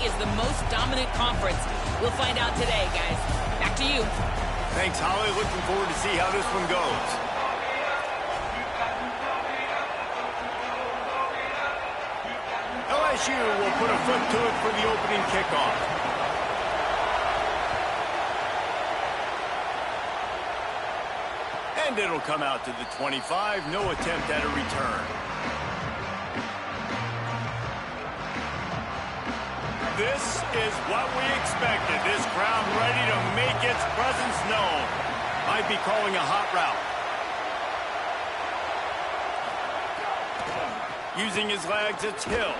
is the most dominant conference? We'll find out today, guys. Back to you. Thanks, Holly. Looking forward to see how this one goes. LSU will put a foot to it for the opening kickoff. And it'll come out to the 25. No attempt at a return. This is what we expected. This crowd ready to make its presence known. Might be calling a hot route. Using his legs, it's Hill.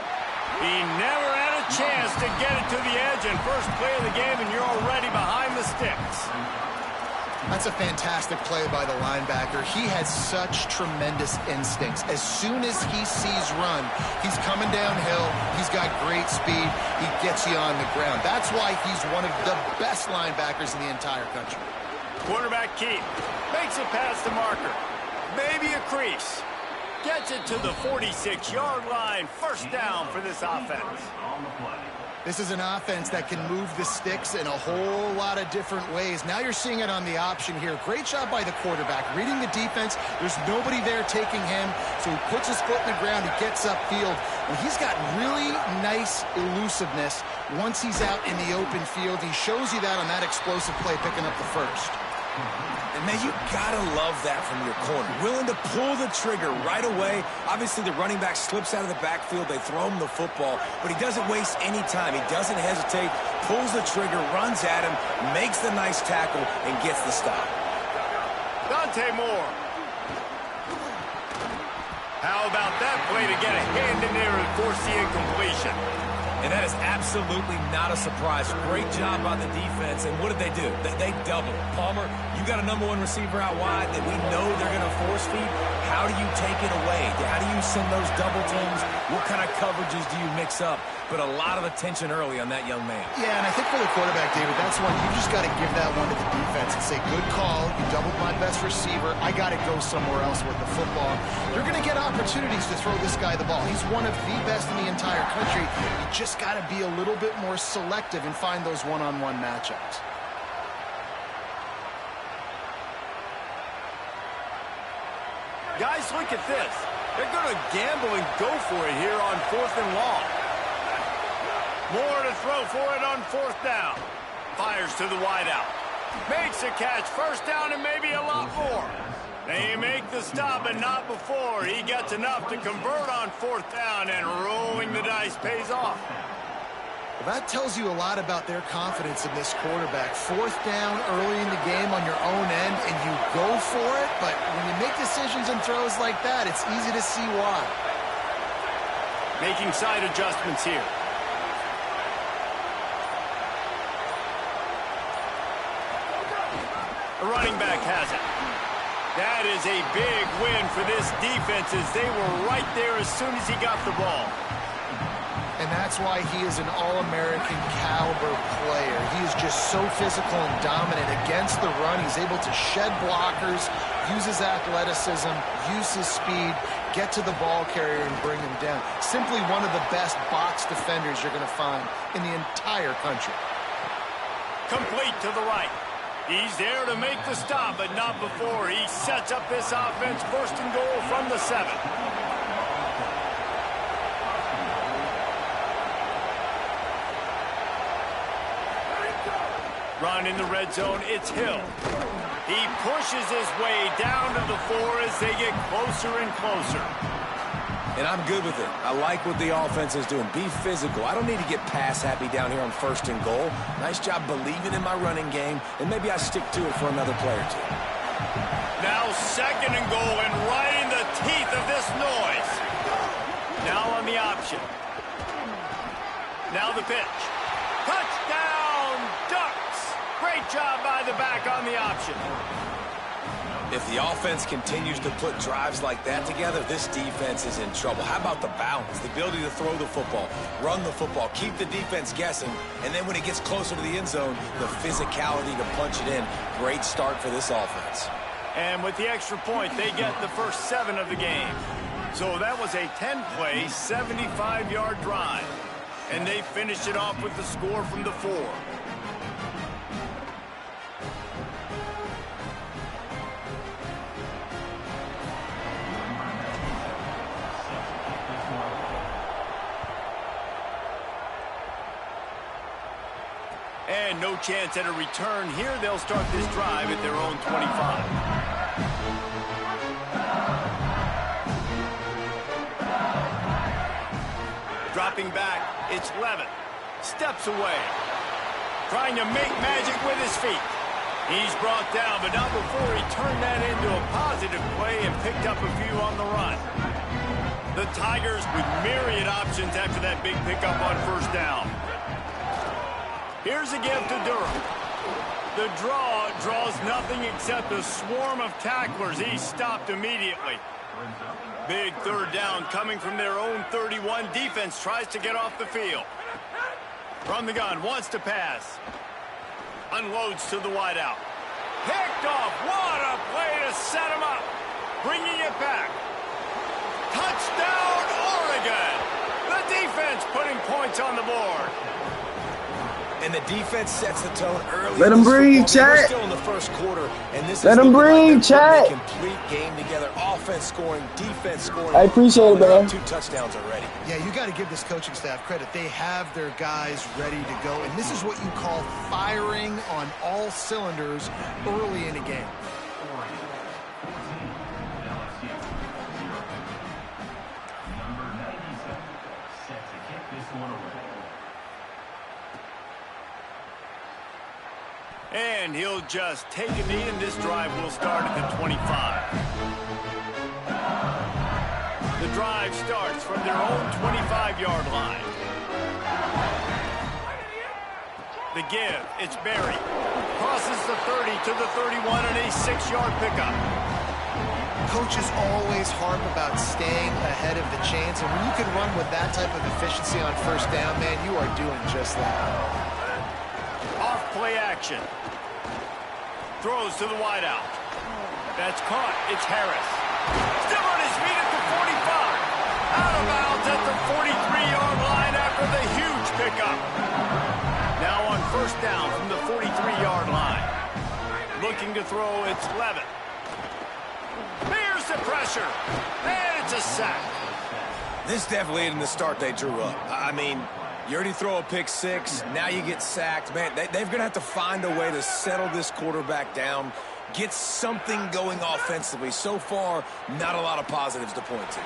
He never had a chance to get it to the edge, and first play of the game, and you're already behind the sticks. That's a fantastic play by the linebacker. He has such tremendous instincts. As soon as he sees run, he's coming downhill. He's got great speed. He gets you on the ground. That's why he's one of the best linebackers in the entire country. Quarterback keep. Makes it past the marker. Maybe a crease. Gets it to the 46-yard line. First down for this offense. This is an offense that can move the sticks in a whole lot of different ways. Now you're seeing it on the option here. Great job by the quarterback. Reading the defense, there's nobody there taking him, so he puts his foot in the ground, he gets upfield. And he's got really nice elusiveness once he's out in the open field. He shows you that on that explosive play, picking up the first. And, man, you got to love that from your corner. Willing to pull the trigger right away. Obviously, the running back slips out of the backfield. They throw him the football, but he doesn't waste any time. He doesn't hesitate, pulls the trigger, runs at him, makes the nice tackle, and gets the stop. Dante Moore. How about that play to get a hand in there and force the incompletion? And that is absolutely not a surprise. Great job by the defense. And what did they do? They doubled. Palmer, you got a number one receiver out wide that we know they're going to force feed. How do you take it away? How do you send those double teams? What kind of coverages do you mix up? But a lot of attention early on that young man. Yeah, and I think for the quarterback, David, that's one you just got to give that one to the defense and say, good call. You doubled my best receiver. I got to go somewhere else with the football. You're going to get opportunities to throw this guy the ball. He's one of the best in the entire country. You just got to be a little bit more selective and find those one-on-one matchups. Guys, look at this. They're going to gamble and go for it here on 4th and long. Moore to throw for it on 4th down. Fires to the wideout. Makes a catch. First down and maybe a lot more. They make the stop, but not before. He gets enough to convert on 4th down, and rolling the dice pays off. Well, that tells you a lot about their confidence in this quarterback. 4th down early in the game on your own end, and you go for it, but when you make decisions and throws like that, it's easy to see why. Making side adjustments here. The running back has it. That is a big win for this defense as they were right there as soon as he got the ball. And that's why he is an All-American caliber player. He is just so physical and dominant against the run. He's able to shed blockers, use his athleticism, use his speed, get to the ball carrier and bring him down. Simply one of the best box defenders you're going to find in the entire country. Complete to the right. He's there to make the stop, but not before. He sets up this offense 1st and goal from the 7. Run in the red zone, it's Hill. He pushes his way down to the 4 as they get closer and closer. And I'm good with it. I like what the offense is doing. Be physical. I don't need to get pass happy down here on 1st and goal. Nice job believing in my running game, and maybe I stick to it for another play or two. Now 2nd and goal, and right in the teeth of this noise. Now on the option. Now the pitch. Touchdown, Ducks! Great job by the back on the option. If the offense continues to put drives like that together, this defense is in trouble. How about the balance, the ability to throw the football, run the football, keep the defense guessing, and then when it gets closer to the end zone, the physicality to punch it in. Great start for this offense. And with the extra point, they get the first 7 of the game. So that was a 10-play, 75-yard drive. And they finished it off with the score from the 4. And no chance at a return here. They'll start this drive at their own 25. Dropping back, it's Levin. Steps away. Trying to make magic with his feet. He's brought down, but not before he turned that into a positive play and picked up a few on the run. The Tigers with myriad options after that big pickup on first down. Here's a give to Durham. The draw draws nothing except a swarm of tacklers. He's stopped immediately. Big third down coming from their own 31. Defense tries to get off the field. From the gun, wants to pass. Unloads to the wideout. Picked off. What a play to set him up. Bringing it back. Touchdown, Oregon. The defense putting points on the board. And the defense sets the tone early. Let them breathe, chat. We're still in the first quarter, and this Let them breathe, chat. Complete game together. Offense scoring, defense scoring. I appreciate it, bro. 2 touchdowns already. Yeah, you got to give this coaching staff credit. They have their guys ready to go, and this is what you call firing on all cylinders early in a game. And he'll just take a knee, and this drive will start at the 25. The drive starts from their own 25-yard line. The give, it's Berry. Crosses the 30 to the 31 and a 6-yard pickup. Coaches always harp about staying ahead of the chains, and when you can run with that type of efficiency on first down, man, you are doing just that. Off play action. Throws to the wideout. That's caught. It's Harris. Still on his feet at the 45. Out of bounds at the 43-yard line after the huge pickup. Now on first down from the 43-yard line. Looking to throw, it's Levin. Here's the pressure. And it's a sack. This definitely isn't the start they drew up. I mean, you already throw a pick 6, now you get sacked. Man, they're going to have to find a way to settle this quarterback down, get something going offensively. So far, not a lot of positives to point to.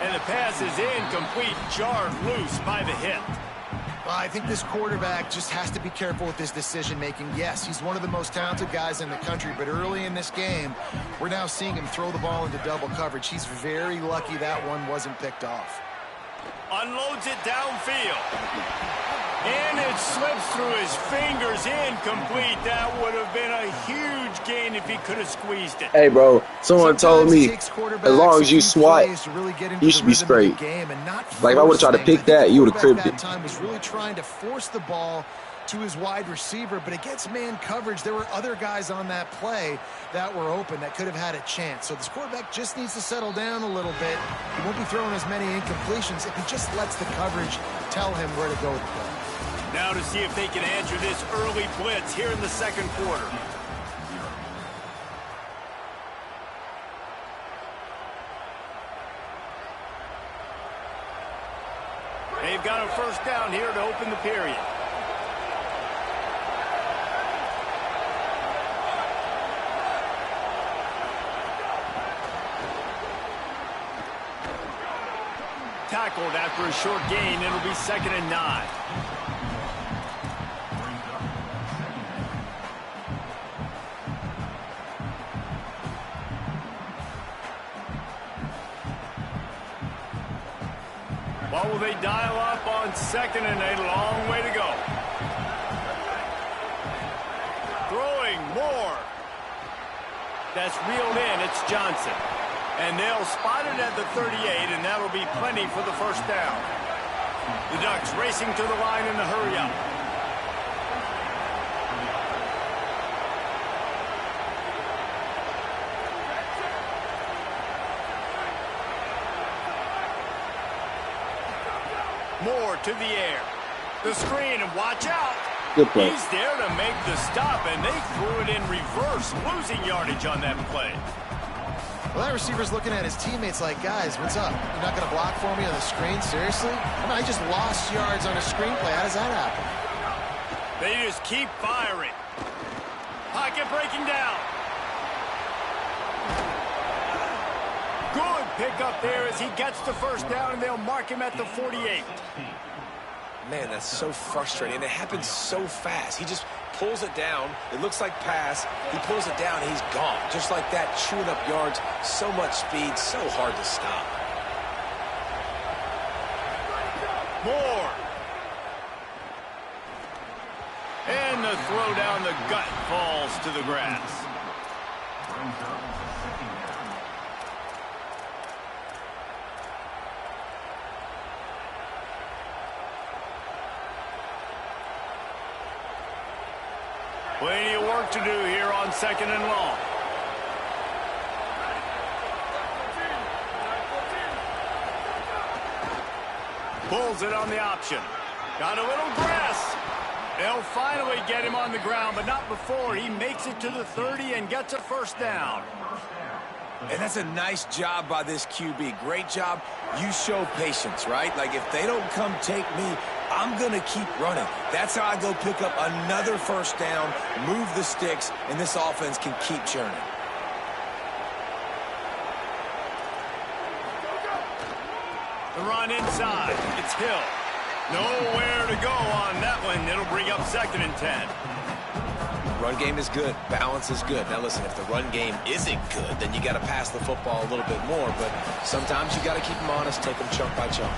And the pass is incomplete, jarred loose by the hit. Well, I think this quarterback just has to be careful with his decision-making. Yes, he's one of the most talented guys in the country, but early in this game, we're now seeing him throw the ball into double coverage. He's very lucky that one wasn't picked off. Unloads it downfield. And it slips through his fingers, incomplete. That would have been a huge gain if he could have squeezed it. Hey, bro, someone told me as long as you swat, you should be straight. Like, if I would have tried to pick that, you would have cribbed it. Time was really trying to force the ball to his wide receiver, but against man coverage, there were other guys on that play that were open that could have had a chance. So this quarterback just needs to settle down a little bit. He won't be throwing as many incompletions if he just lets the coverage tell him where to go with the ball. Now to see if they can answer this early blitz here in the second quarter. They've got a first down here to open the period. Tackled after a short gain. It'll be 2nd and 9. What will they dial up on 2nd and 8? A long way to go. Throwing more. That's reeled in. It's Johnson. And they'll spot it at the 38, and that'll be plenty for the first down. The Ducks racing to the line in the hurry-up. Moore to the air. The screen, and watch out. Good play. He's there to make the stop, and they threw it in reverse, losing yardage on that play. Well, that receiver's looking at his teammates like, guys, what's up? You're not going to block for me on the screen? Seriously? I just lost yards on a screenplay. How does that happen? They just keep firing. Pocket breaking down. Good pickup there as he gets the first down, and they'll mark him at the 48. Man, that's so frustrating. And it happens so fast. He just pulls it down. It looks like pass. He pulls it down, and he's gone. Just like that, chewing up yards. So much speed, so hard to stop. Moore. And the throw down the gut falls to the grass. Plenty of work to do here on 2nd and long. Pulls it on the option. Got a little grass. They'll finally get him on the ground, but not before he makes it to the 30 and gets a first down. And that's a nice job by this QB. Great job. You show patience, right? Like, if they don't come take me, I'm going to keep running. That's how I go pick up another first down, move the sticks, and this offense can keep churning. The run inside. It's Hill. Nowhere to go on that one. It'll bring up 2nd and 10. Run game is good. Balance is good. Now, listen, if the run game isn't good, then you got to pass the football a little bit more. But sometimes you got to keep them honest, take them chunk by chunk.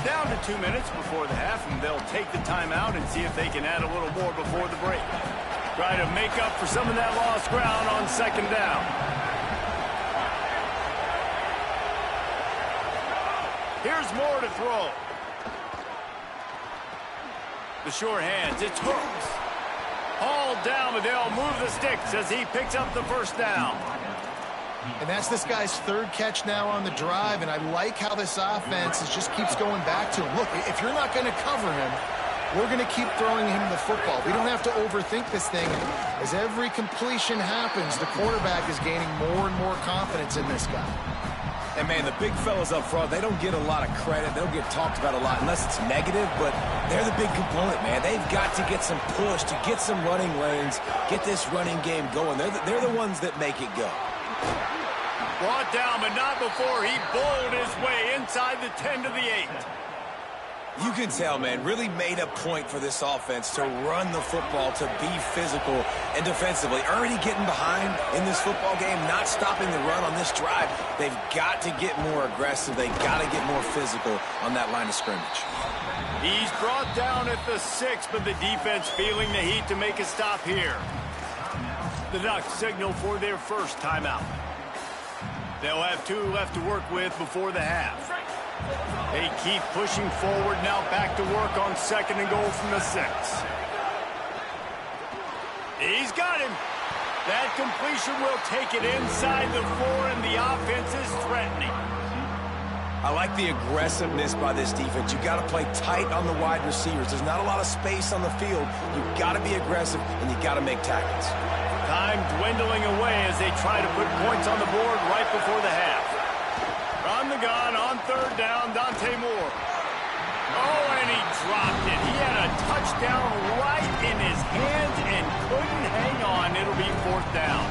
Down to 2 minutes before the half, and they'll take the timeout and see if they can add a little more before the break. Try to make up for some of that lost ground on 2nd down. Here's Moore to throw. The sure hands, it's Hooks. Hauled down, but they'll move the sticks as he picks up the first down. And that's this guy's 3rd catch now on the drive, and I like how this offense just keeps going back to him. Look, if you're not going to cover him, we're going to keep throwing him the football. We don't have to overthink this thing. As every completion happens, the quarterback is gaining more and more confidence in this guy. And, man, the big fellas up front, they don't get a lot of credit. They don't get talked about a lot unless it's negative, but they're the big component, man. They've got to get some push, to get some running lanes, get this running game going. They're the ones that make it go. Brought down, but not before he bowled his way inside the 10 to the 8. You can tell, man, really made a point for this offense to run the football, to be physical and defensively. Already getting behind in this football game, not stopping the run on this drive. They've got to get more aggressive. They've got to get more physical on that line of scrimmage. He's brought down at the 6, but the defense feeling the heat to make a stop here. The Ducks signal for their first timeout. They'll have 2 left to work with before the half. They keep pushing forward, now back to work on 2nd and goal from the 6. He's got him. That completion will take it inside the 4, and the offense is threatening. I like the aggressiveness by this defense. You got to play tight on the wide receivers. There's not a lot of space on the field. You got to be aggressive, and you got to make tackles. Time dwindling away as they try to put points on the board right before the half. From the gun on 3rd down, Dante Moore. Oh, and he dropped it. He had a touchdown right in his hands and couldn't hang on. It'll be 4th down.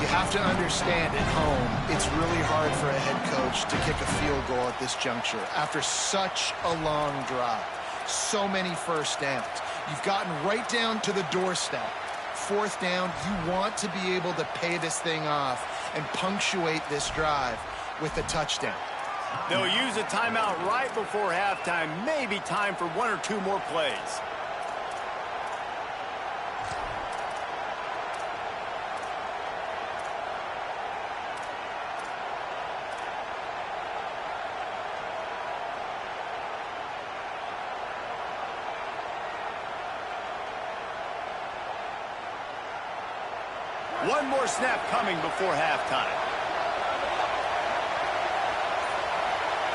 You have to understand, at home, it's really hard for a head coach to kick a field goal at this juncture after such a long drive. So many first downs. You've gotten right down to the doorstep. 4th down, you want to be able to pay this thing off and punctuate this drive with a touchdown. They'll use a timeout right before halftime. Maybe time for 1 or 2 more plays. One more snap coming before halftime.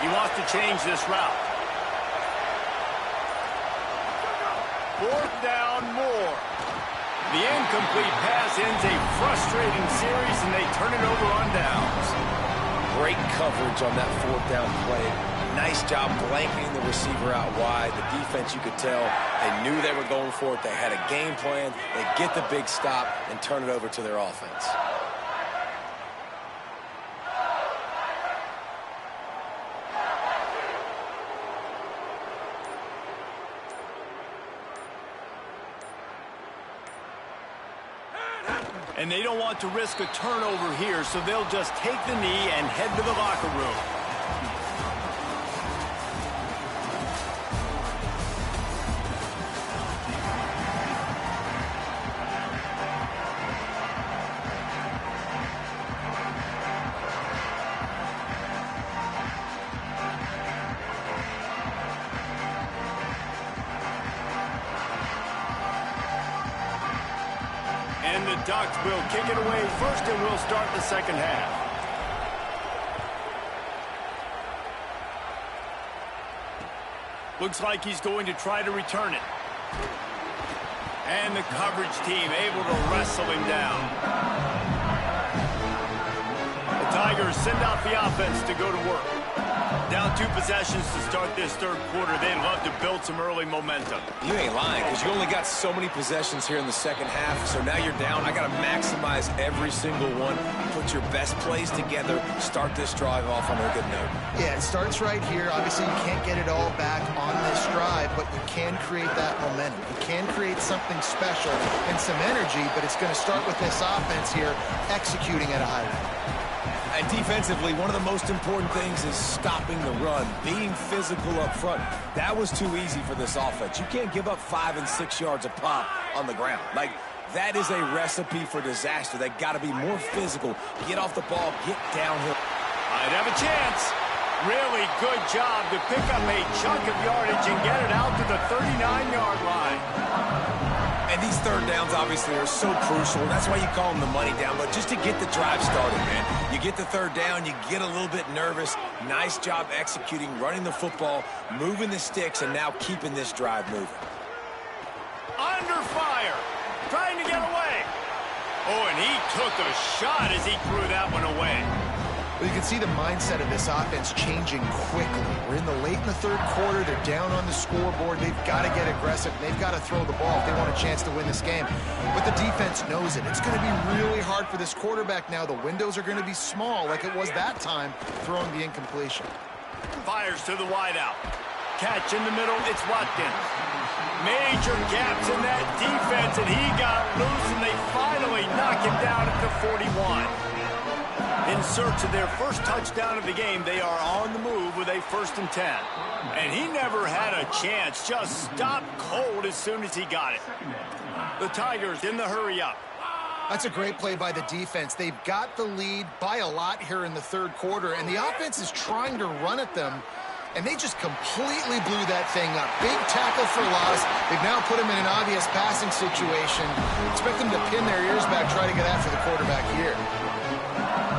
He wants to change this route. 4th down, more. The incomplete pass ends a frustrating series, and they turn it over on downs. Great coverage on that 4th down play. Nice job blanketing the receiver out wide. The defense, you could tell, they knew they were going for it. They had a game plan. They get the big stop and turn it over to their offense. And they don't want to risk a turnover here, so they'll just take the knee and head to the locker room. And the Ducks will kick it away first, and we'll start the second half. Looks like he's going to try to return it. And the coverage team able to wrestle him down. The Tigers send out the offense to go to work. Down 2 possessions to start this 3rd quarter. They'd love to build some early momentum. You ain't lying, because you only got so many possessions here in the second half, so now you're down. I got to maximize every single one. Put your best plays together. Start this drive off on a good note. Yeah, it starts right here. Obviously, you can't get it all back on this drive, but you can create that momentum. You can create something special and some energy, but it's going to start with this offense here executing at a high level. And defensively, one of the most important things is stopping the run, being physical up front. That was too easy for this offense. You can't give up 5 and 6 yards a pop on the ground. Like, that is a recipe for disaster. They got to be more physical. Get off the ball, get downhill. Might have a chance. Really good job to pick up a chunk of yardage and get it out to the 39-yard line. And these 3rd downs, obviously, are so crucial. That's why you call them the money down. But just to get the drive started, man, you get the 3rd down, you get a little bit nervous. Nice job executing, running the football, moving the sticks, and now keeping this drive moving. Under fire, trying to get away. Oh, and he took a shot as he threw that one away. Well, you can see the mindset of this offense changing quickly. We're in the late in the 3rd quarter. They're down on the scoreboard. They've got to get aggressive. They've got to throw the ball if they want a chance to win this game. But the defense knows it. It's going to be really hard for this quarterback now. The windows are going to be small like it was that time throwing the incompletion. Fires to the wideout. Catch in the middle. It's Watkins. Major gaps in that defense, and he got loose, and they finally knock him down at the 41. In search of their first touchdown of the game, they are on the move with a 1st and 10. And he never had a chance, just stopped cold as soon as he got it. The Tigers in the hurry up. That's a great play by the defense. They've got the lead by a lot here in the 3rd quarter, and the offense is trying to run at them, and they just completely blew that thing up. Big tackle for loss. They've now put them in an obvious passing situation. Expect them to pin their ears back, try to get after the quarterback here.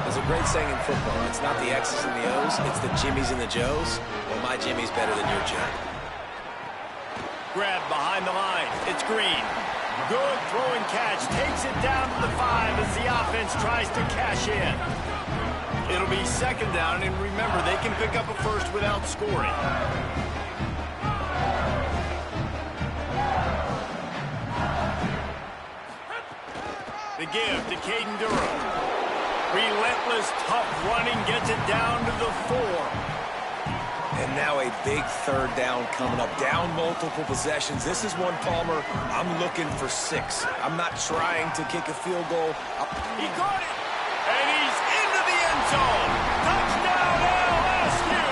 There's a great saying in football. It's not the X's and the O's, it's the Jimmies and the Joes. Well, my Jimmy's better than your Joe. Grab behind the line. It's Green. Good throwing catch. Takes it down to the 5 as the offense tries to cash in. It'll be 2nd down, and remember, they can pick up a first without scoring. The give to Caden Durham. Relentless, tough running gets it down to the 4. And now a big 3rd down coming up. Down multiple possessions. This is one, Palmer, I'm looking for 6. I'm not trying to kick a field goal. He caught it, and he's into the end zone. Touchdown, LSU!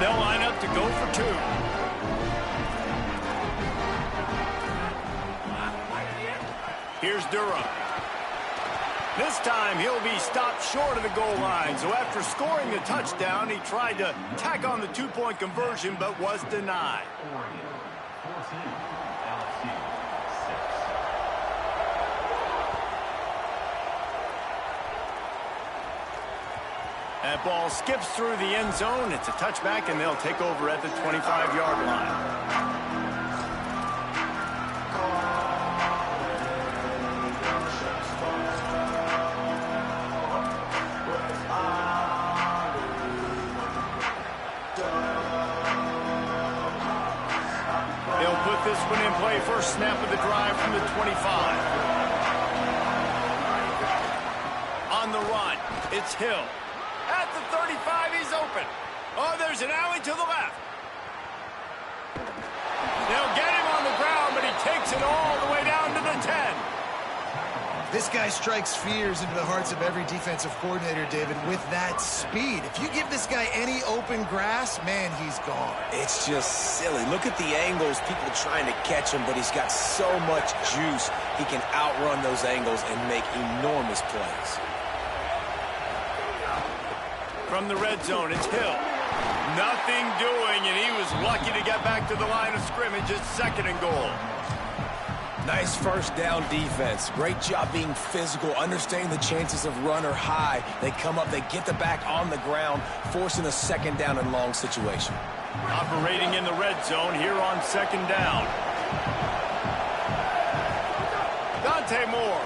They'll line up to go for 2. Here's Durham. This time he'll be stopped short of the goal line. So after scoring the touchdown, he tried to tack on the 2-point conversion, but was denied. That ball skips through the end zone. It's a touchback, and they'll take over at the 25-yard line. This one in play, first snap of the drive from the 25. On the run, it's Hill. At the 35, he's open. Oh, there's an alley to the left. They'll get him on the ground, but he takes it all the way down to the 10. This guy strikes fears into the hearts of every defensive coordinator, David, with that speed. If you give this guy any open grass, man, he's gone. It's just silly. Look at the angles, people trying to catch him, but he's got so much juice. He can outrun those angles and make enormous plays. From the red zone, it's Hill. Nothing doing, and he was lucky to get back to the line of scrimmage. It's 2nd and goal. Nice first down defense. Great job being physical, understanding the chances of run are high. They come up, they get the back on the ground, forcing a 2nd down and long situation. Operating in the red zone here on 2nd down. Dante Moore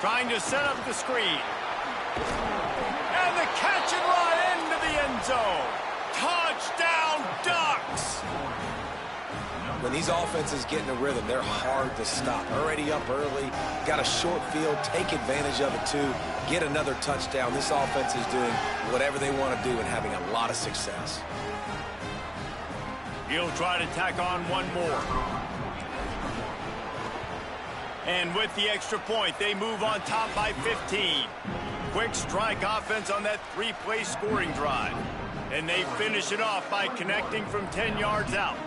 trying to set up the screen. And the catch and run into the end zone. Touchdown, Ducks! When these offenses get in a rhythm, they're hard to stop. Already up early, got a short field, take advantage of it too, get another touchdown. This offense is doing whatever they want to do and having a lot of success. He'll try to tack on one more. And with the extra point, they move on top by 15. Quick strike offense on that 3-play scoring drive. And they finish it off by connecting from 10 yards out.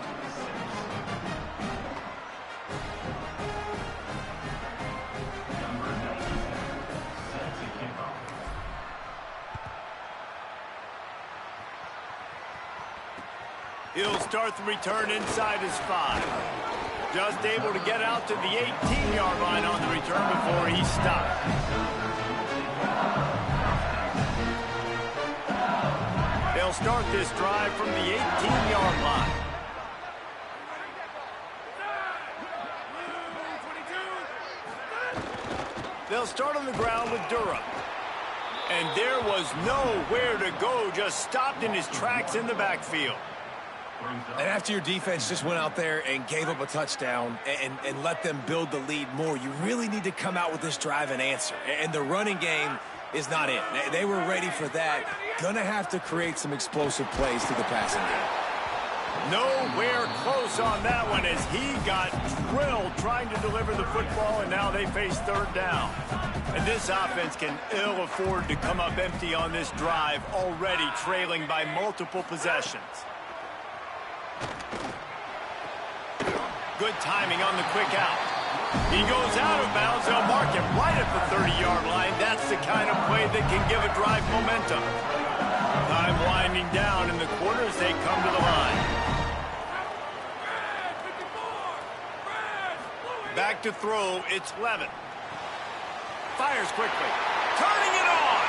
He'll start the return inside his 5. Just able to get out to the 18-yard line on the return before he stopped. They'll start this drive from the 18-yard line. They'll start on the ground with Durham. And there was nowhere to go, just stopped in his tracks in the backfield. And after your defense just went out there and gave up a touchdown and let them build the lead more, you really need to come out with this drive and answer. And the running game is not it. They were ready for that. Gonna have to create some explosive plays to the passing game. Nowhere close on that one as he got drilled trying to deliver the football, and now they face 3rd down. And this offense can ill afford to come up empty on this drive, already trailing by multiple possessions. Good timing on the quick out. He goes out of bounds. They'll mark him right at the 30-yard line. That's the kind of play that can give a drive momentum. Time winding down in the quarter as they come to the line. Back to throw. It's Levin. Fires quickly. Turning it on.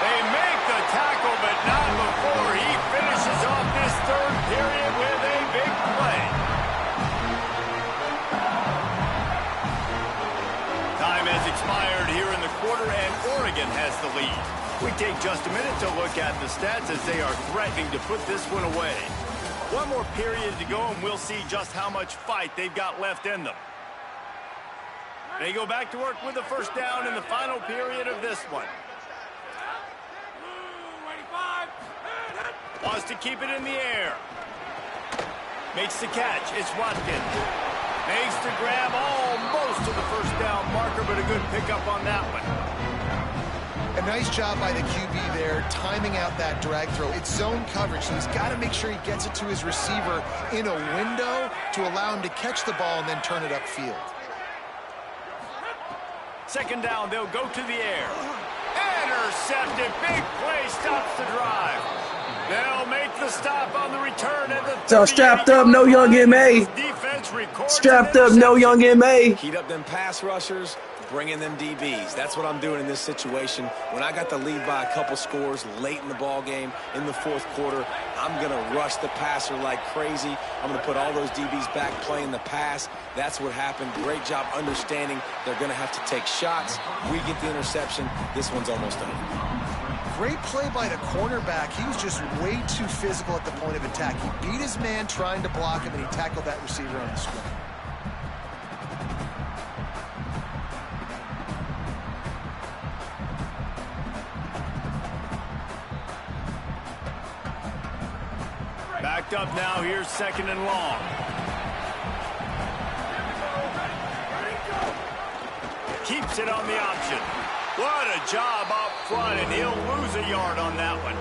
They make the tackle, but not before he finishes off this 3rd period with a big play. Time has expired here in the quarter, and Oregon has the lead. We take just a minute to look at the stats as they are threatening to put this one away. One more period to go, and we'll see just how much fight they've got left in them. They go back to work with the first down in the final period of this one. Wants to keep it in the air. Makes the catch. It's Watkins. Makes the grab almost to the first down marker, but a good pickup on that one. A nice job by the QB there, timing out that drag throw. It's zone coverage, so he's got to make sure he gets it to his receiver in a window to allow him to catch the ball and then turn it upfield. 2nd down, they'll go to the air. Intercepted. Big play stops the drive. They'll make the stop on the return at the So strapped up, no young MA. Strapped up, no young MA. Heat up them pass rushers. bringing them DBs. That's what I'm doing in this situation. When I got the lead by a couple scores late in the ball game, in the fourth quarter, I'm going to rush the passer like crazy. I'm going to put all those DBs back playing the pass. That's what happened. Great job understanding they're going to have to take shots. We get the interception. This one's almost over. Great play by the cornerback. He was just way too physical at the point of attack. He beat his man trying to block him, and he tackled that receiver on the screen. Backed up now. Here's 2nd and long. Keeps it on the option. What a job up front, and he'll lose a yard on that one.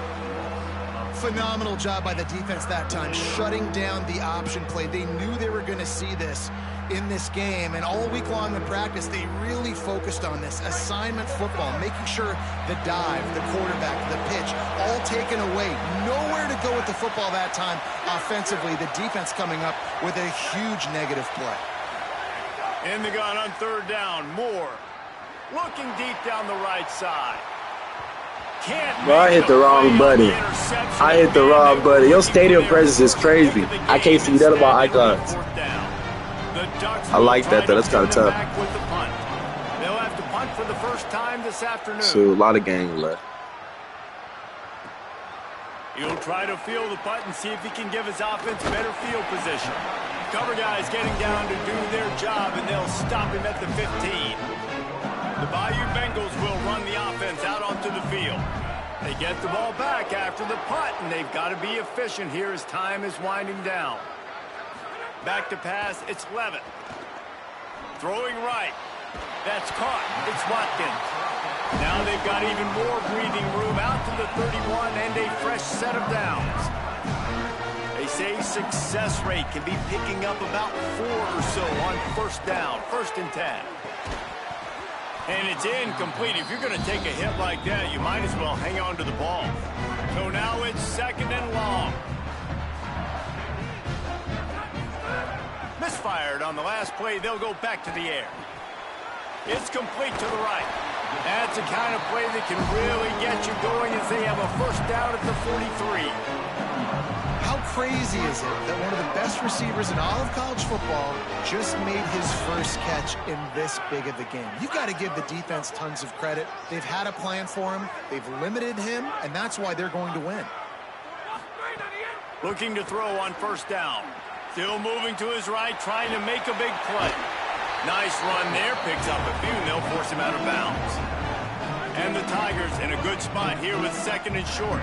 Phenomenal job by the defense that time, shutting down the option play. They knew they were going to see this in this game, and all week long in practice, they really focused on this assignment football, making sure the dive, the quarterback, the pitch, all taken away. Nowhere to go with the football that time offensively. The defense coming up with a huge negative play. In the gun on 3rd down, Moore. Looking deep down the right side. Bro, I hit the wrong button. I hit the wrong button. Your stadium presence is crazy. I can't see that about icons. I like that, though. That's kind of tough. They'll have to punt for the first time this afternoon. So, a lot of game left. He'll try to field the punt and see if he can give his offense better field position. Cover guys getting down to do their job, and they'll stop him at the 15. The Bayou Bengals will run the offense out onto the field. They get the ball back after the punt, and they've got to be efficient here as time is winding down. Back to pass, it's Levitt. Throwing right. That's caught. It's Watkins. Now they've got even more breathing room out to the 31 and a fresh set of downs. They say success rate can be picking up about 4 or so on 1st down, 1st and 10. And it's incomplete. If you're going to take a hit like that, you might as well hang on to the ball. So now it's 2nd and long. Misfired on the last play. They'll go back to the air. It's complete to the right. That's the kind of play that can really get you going as they have a 1st down at the 43. How crazy is it that one of the best receivers in all of college football just made his first catch in this big of a game? You've got to give the defense tons of credit. They've had a plan for him. They've limited him, and that's why they're going to win. Looking to throw on 1st down. Still moving to his right, trying to make a big play. Nice run there. Picks up a few, and they'll force him out of bounds. And the Tigers in a good spot here with 2nd and short.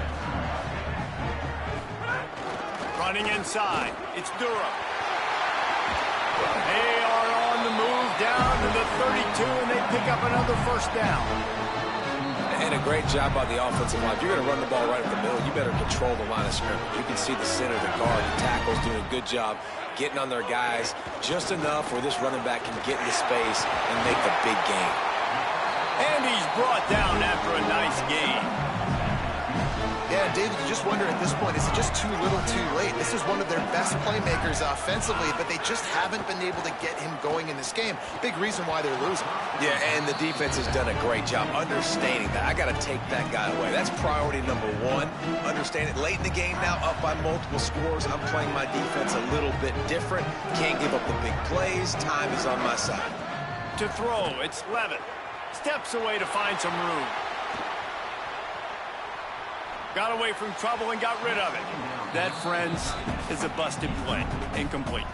Running inside. It's Durham. They are on the move down to the 32, and they pick up another 1st down. And a great job by the offensive line. If you're going to run the ball right up the middle, you better control the line of scrimmage. You can see the center, the guard, the tackles doing a good job getting on their guys just enough where this running back can get into space and make the big game. And he's brought down after a nice game. Yeah, David, you just wonder at this point, is it just too little too late? This is one of their best playmakers offensively, but they just haven't been able to get him going in this game. Big reason why they're losing. Yeah, and the defense has done a great job understanding that. I got to take that guy away. That's priority number 1. Understand it. Late in the game now, up by multiple scores. I'm playing my defense a little bit different. Can't give up the big plays. Time is on my side. To throw, it's Levitt. Steps away to find some room. Got away from trouble and got rid of it. That, friends, is a busted play. Incomplete.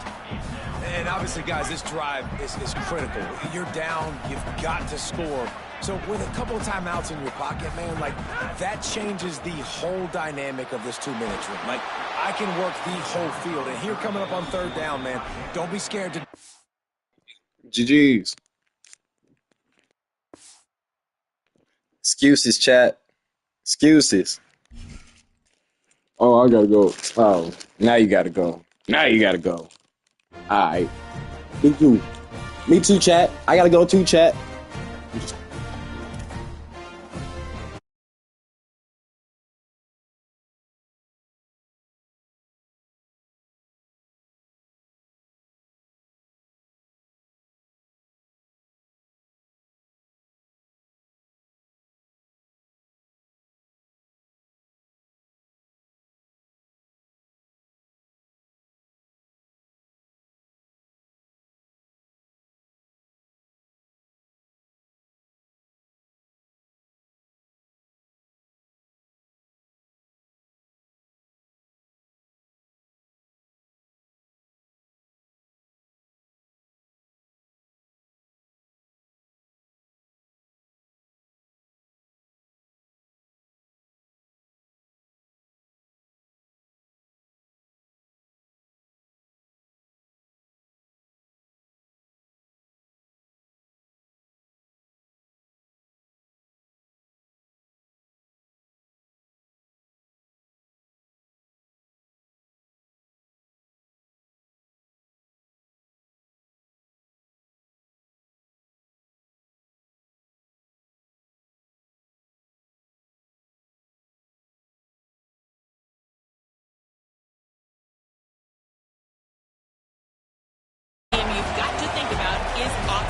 And obviously, guys, this drive is critical. You're down. You've got to score. So with a couple of timeouts in your pocket, man, like, that changes the whole dynamic of this 2-minute drill. Like, I can work the whole field. And here coming up on 3rd down, man, don't be scared to... GG's. Excuses, chat. Excuses. Oh, I gotta go. Oh, now you gotta go. Now you gotta go. All right. Me too. Me too, chat. I gotta go too, chat.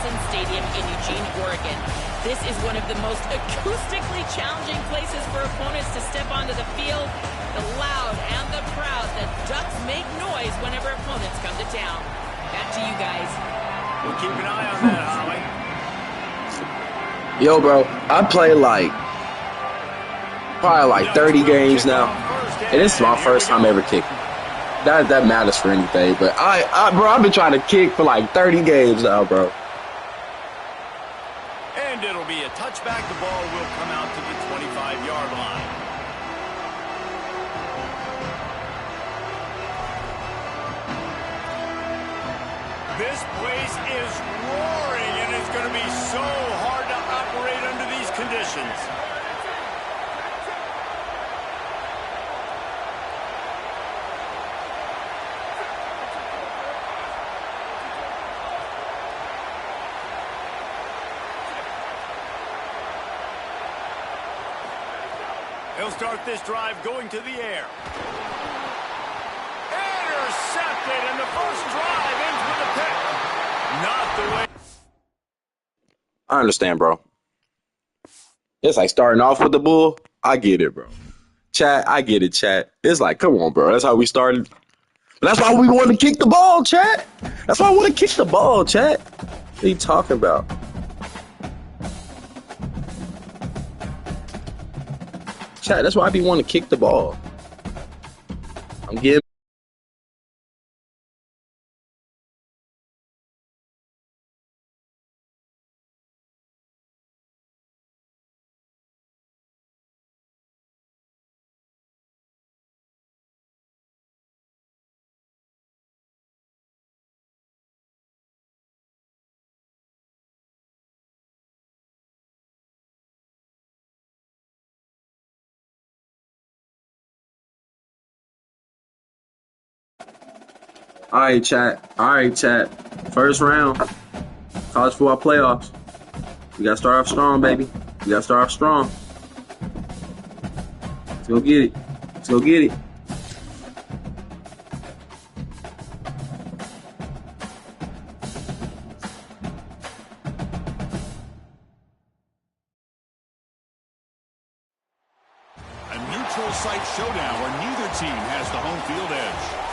Parsons Stadium in Eugene, Oregon. This is one of the most acoustically challenging places for opponents to step onto the field. The loud and the proud, the Ducks make noise whenever opponents come to town. Back to you guys. We'll keep an eye on that, Holly. Yo, bro, I play probably like 30 games now, and this is my first time ever kicking. That matters for anything, but bro, I've been trying to kick for like 30 games now, bro. And it'll be a touchback. The ball will come out to the 25-yard line. This place is roaring, and it's going to be so hard to operate under these conditions. He'll start this drive going to the air. Intercepted, and the first drive ends with a pick. Not the way. I understand, bro. It's like starting off with the bull. I get it, bro. Chat, I get it, chat. It's like, come on, bro. That's how we started. But that's why we want to kick the ball, chat. That's why I want to kick the ball, chat. What are you talking about? Chat, that's why I be wanting to kick the ball. I'm getting. All right, chat. All right, chat. First round. College football playoffs. We got to start off strong, baby. We got to start off strong. Let's go get it. Let's go get it. A neutral site showdown where neither team has the home field edge.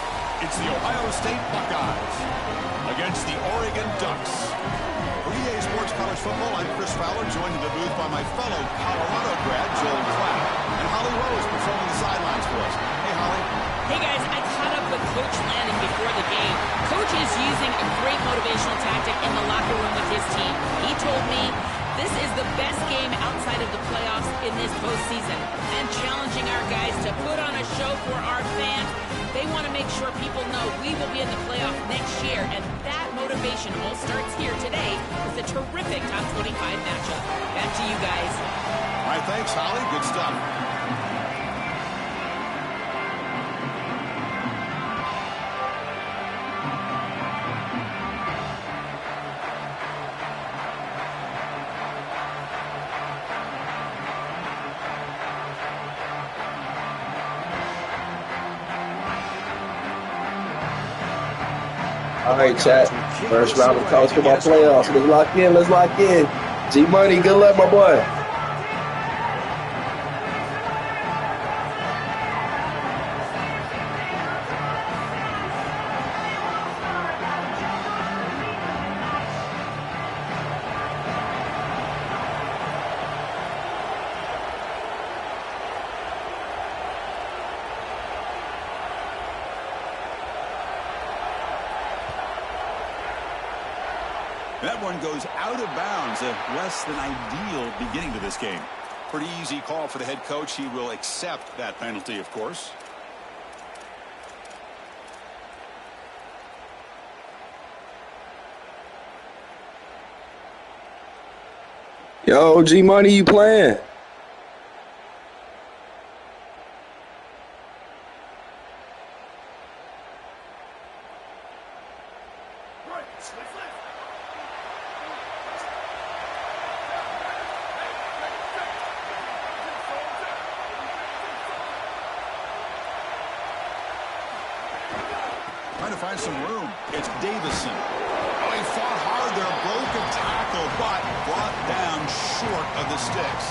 It's the Ohio State Buckeyes against the Oregon Ducks. For EA Sports College Football, I'm Chris Fowler, joined in the booth by my fellow Colorado grad, Joel Klatt, and Holly Rose patrolling the sidelines for us. Hey, Holly. Hey, guys, I caught up with Coach Lannon before the game. Coach is using a great motivational tactic in the locker room with his team. He told me this is the best game outside of the playoffs in this postseason, and challenging our guys to put on a show for our fans. They want to make sure people know we will be in the playoff next year, and that motivation all starts here today with a terrific top 25 matchup. Back to you guys. All right, thanks, Holly. Good stuff. All right, chat. First round of college football playoffs. Let's lock in. Let's lock in. G-Money, good luck, my boy. That one goes out of bounds. A less than ideal beginning to this game. Pretty easy call for the head coach. He will accept that penalty, of course. Yo, G-Money, you playing? Trying to find some room. It's Davison. Oh, he fought hard there. Broke a tackle. of the sticks.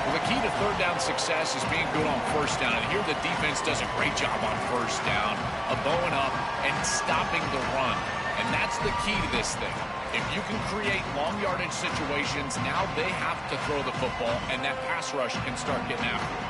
Well, the key to third down success is being good on first down. And here the defense does a great job on first down of bowing up and stopping the run. And that's the key to this thing. If you can create long yardage situations, now they have to throw the football, and that pass rush can start getting after it.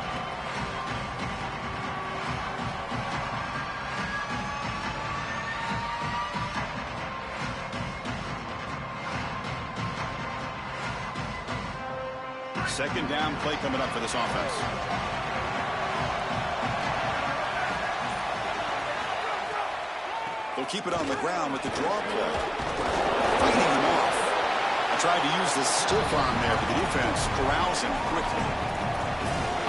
Second down play coming up for this offense. They'll keep it on the ground with the draw play. Fighting him off. I tried to use the stiff arm there, but the defense corrals him quickly.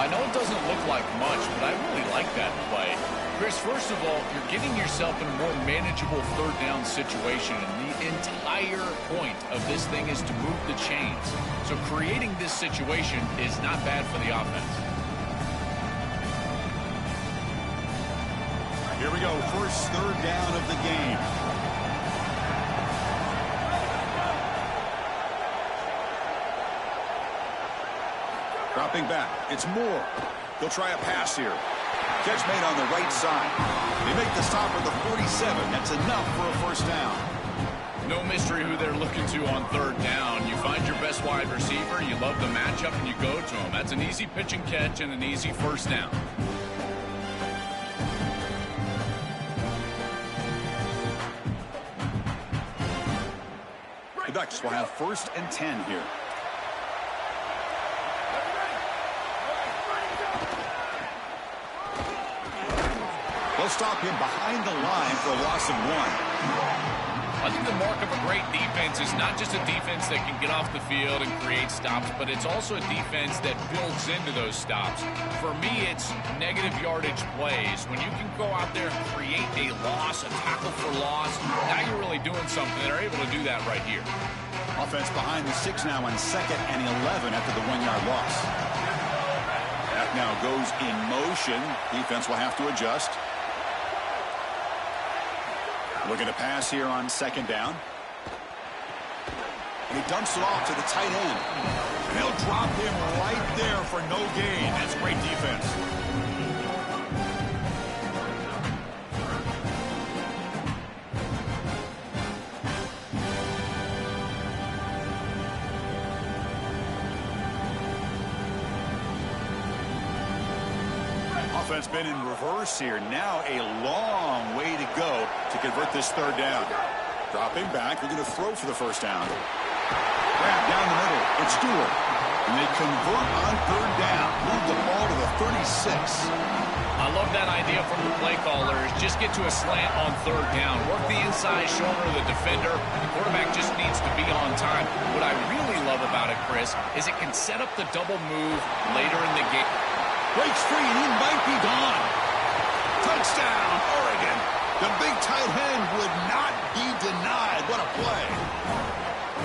I know it doesn't look like much, but I really like that play. Chris, first of all, you're getting yourself in a more manageable third down situation, and the entire point of this thing is to move the chains. So creating this situation is not bad for the offense. Here we go, first third down of the game. Dropping back, it's Moore. He'll try a pass here. Catch made on the right side. They make the stop at the 47. That's enough for a first down. No mystery who they're looking to on third down. You find your best wide receiver, you love the matchup, and you go to him. That's an easy pitch and catch and an easy first down. The Ducks will have 1st and 10 here. They'll stop him behind the line for a loss of 1. I think the mark of a great defense is not just a defense that can get off the field and create stops, but it's also a defense that builds into those stops. For me, it's negative yardage plays. When you can go out there and create a loss, a tackle for loss, now you're really doing something. They're able to do that right here. Offense behind the 6 now on 2nd and 11 after the 1-yard loss. That now goes in motion. Defense will have to adjust. Looking to pass here on 2nd down. And he dumps it off to the tight end. And they'll drop him right there for no gain. That's great defense. Offense been in reverse here. Now a long way to go to convert this third down. Dropping back, they're going to throw for the first down. Grab down the middle. It's Stewart. And they convert on third down. Move the ball to the 36. I love that idea from the play callers. Just get to a slant on third down. Work the inside shoulder of the defender. The quarterback just needs to be on time. What I really love about it, Chris, is it can set up the double move later in the game. Breaks free, and he might be gone. Touchdown, Oregon. The big tight end would not be denied. What a play.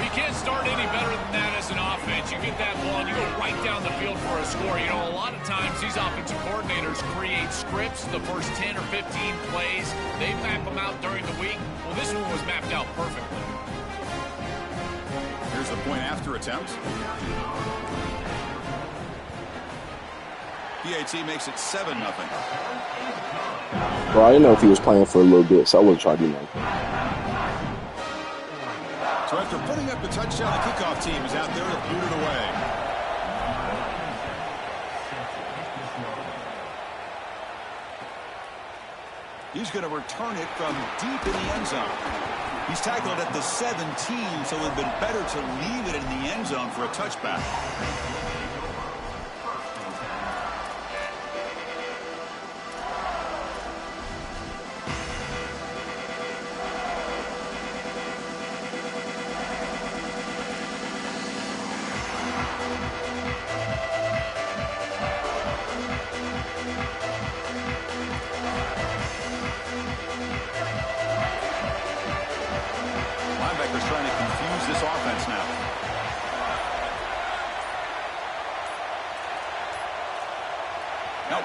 We can't start any better than that as an offense. You get that ball, and you go right down the field for a score. You know, a lot of times these offensive coordinators create scripts, the first 10 or 15 plays. They map them out during the week. Well, this one was mapped out perfectly. Here's the point after attempt. PAT makes it 7-0. Bro, I didn't know if he was playing for a little bit, so I wouldn't try to do nothing. So after putting up the touchdown, the kickoff team is out there to boot it away. He's going to return it from deep in the end zone. He's tackled at the 17, so it would have been better to leave it in the end zone for a touchback.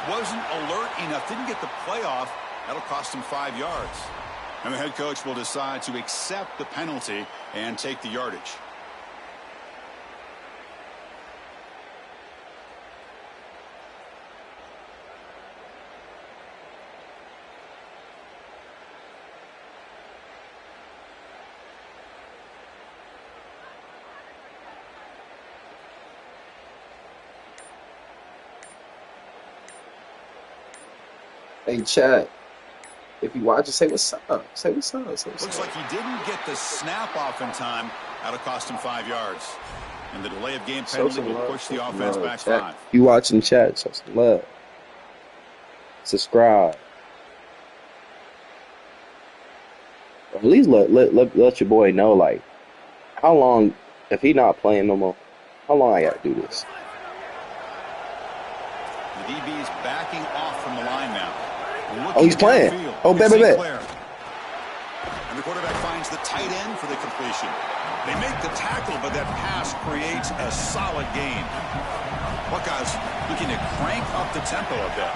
Wasn't alert enough, didn't get the playoff. That'll cost him 5 yards. And the head coach will decide to accept the penalty and take the yardage. Hey, chat. If you watch it, say what's up. Say what's up. Say what's Looks up. like he didn't get the snap off in time. That'll cost him 5 yards. And the delay of game penalty will push the offense back chat. 5. You watching chat, show some love. Subscribe. Or at least let your boy know, like, how long, if he not playing no more, how long I got to do this? The DB is backing off from the line now. Oh, he's playing. Downfield. Oh, bet. And the quarterback finds the tight end for the completion. They make the tackle, but that pass creates a solid gain. Buckeyes looking to crank up the tempo a bit.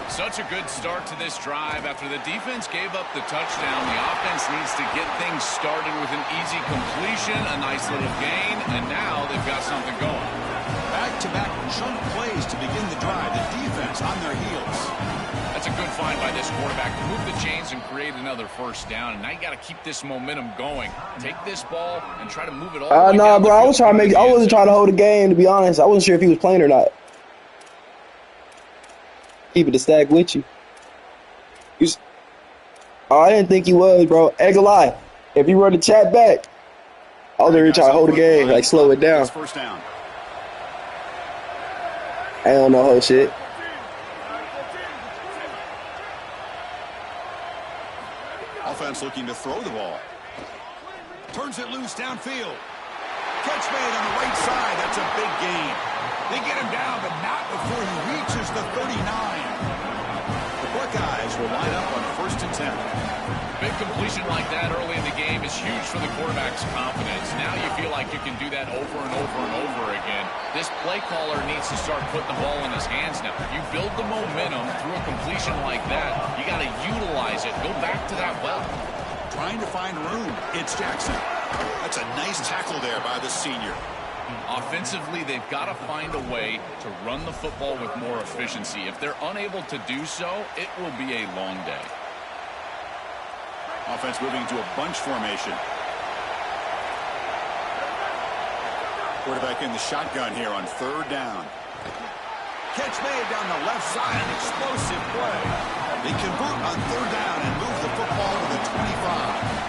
Such a good start to this drive. After the defense gave up the touchdown, the offense needs to get things started with an easy completion, a nice little gain, and now they've got something going. Back-to-back chunk plays to begin the drive. The defense on their heels. That's a good find by this quarterback to move the chains and create another first down. And now you got to keep this momentum going. Take this ball and try to move it all the way Nah, down bro. the I field was trying to make. I wasn't trying to hold the game, to be honest. I wasn't sure if he was playing or not. Keep it a stack with you. I didn't think he was, bro. Ain't gonna lie. If you run the chat back, I was really trying to hold the game, like slow it down. First down. I don't know whole shit. Offense looking to throw the ball. Turns it loose downfield. Catch made on the right side. That's a big gain. They get him down, but not before he reaches the 39. The Buckeyes will line up on 1st and 10. Big completion like that early in the game is huge for the quarterback's confidence. Now you feel like you can do that over and over and over again. This play caller needs to start putting the ball in his hands now. If you build the momentum through a completion like that, you got to utilize it. Go back to that well. Trying to find room. It's Jackson. That's a nice tackle there by the senior. Offensively, they've got to find a way to run the football with more efficiency. If they're unable to do so, it will be a long day. Offense moving to a bunch formation. Quarterback in the shotgun here on 3rd down. Catch made down the left side. An explosive play. They convert on 3rd down and move the football to the 25.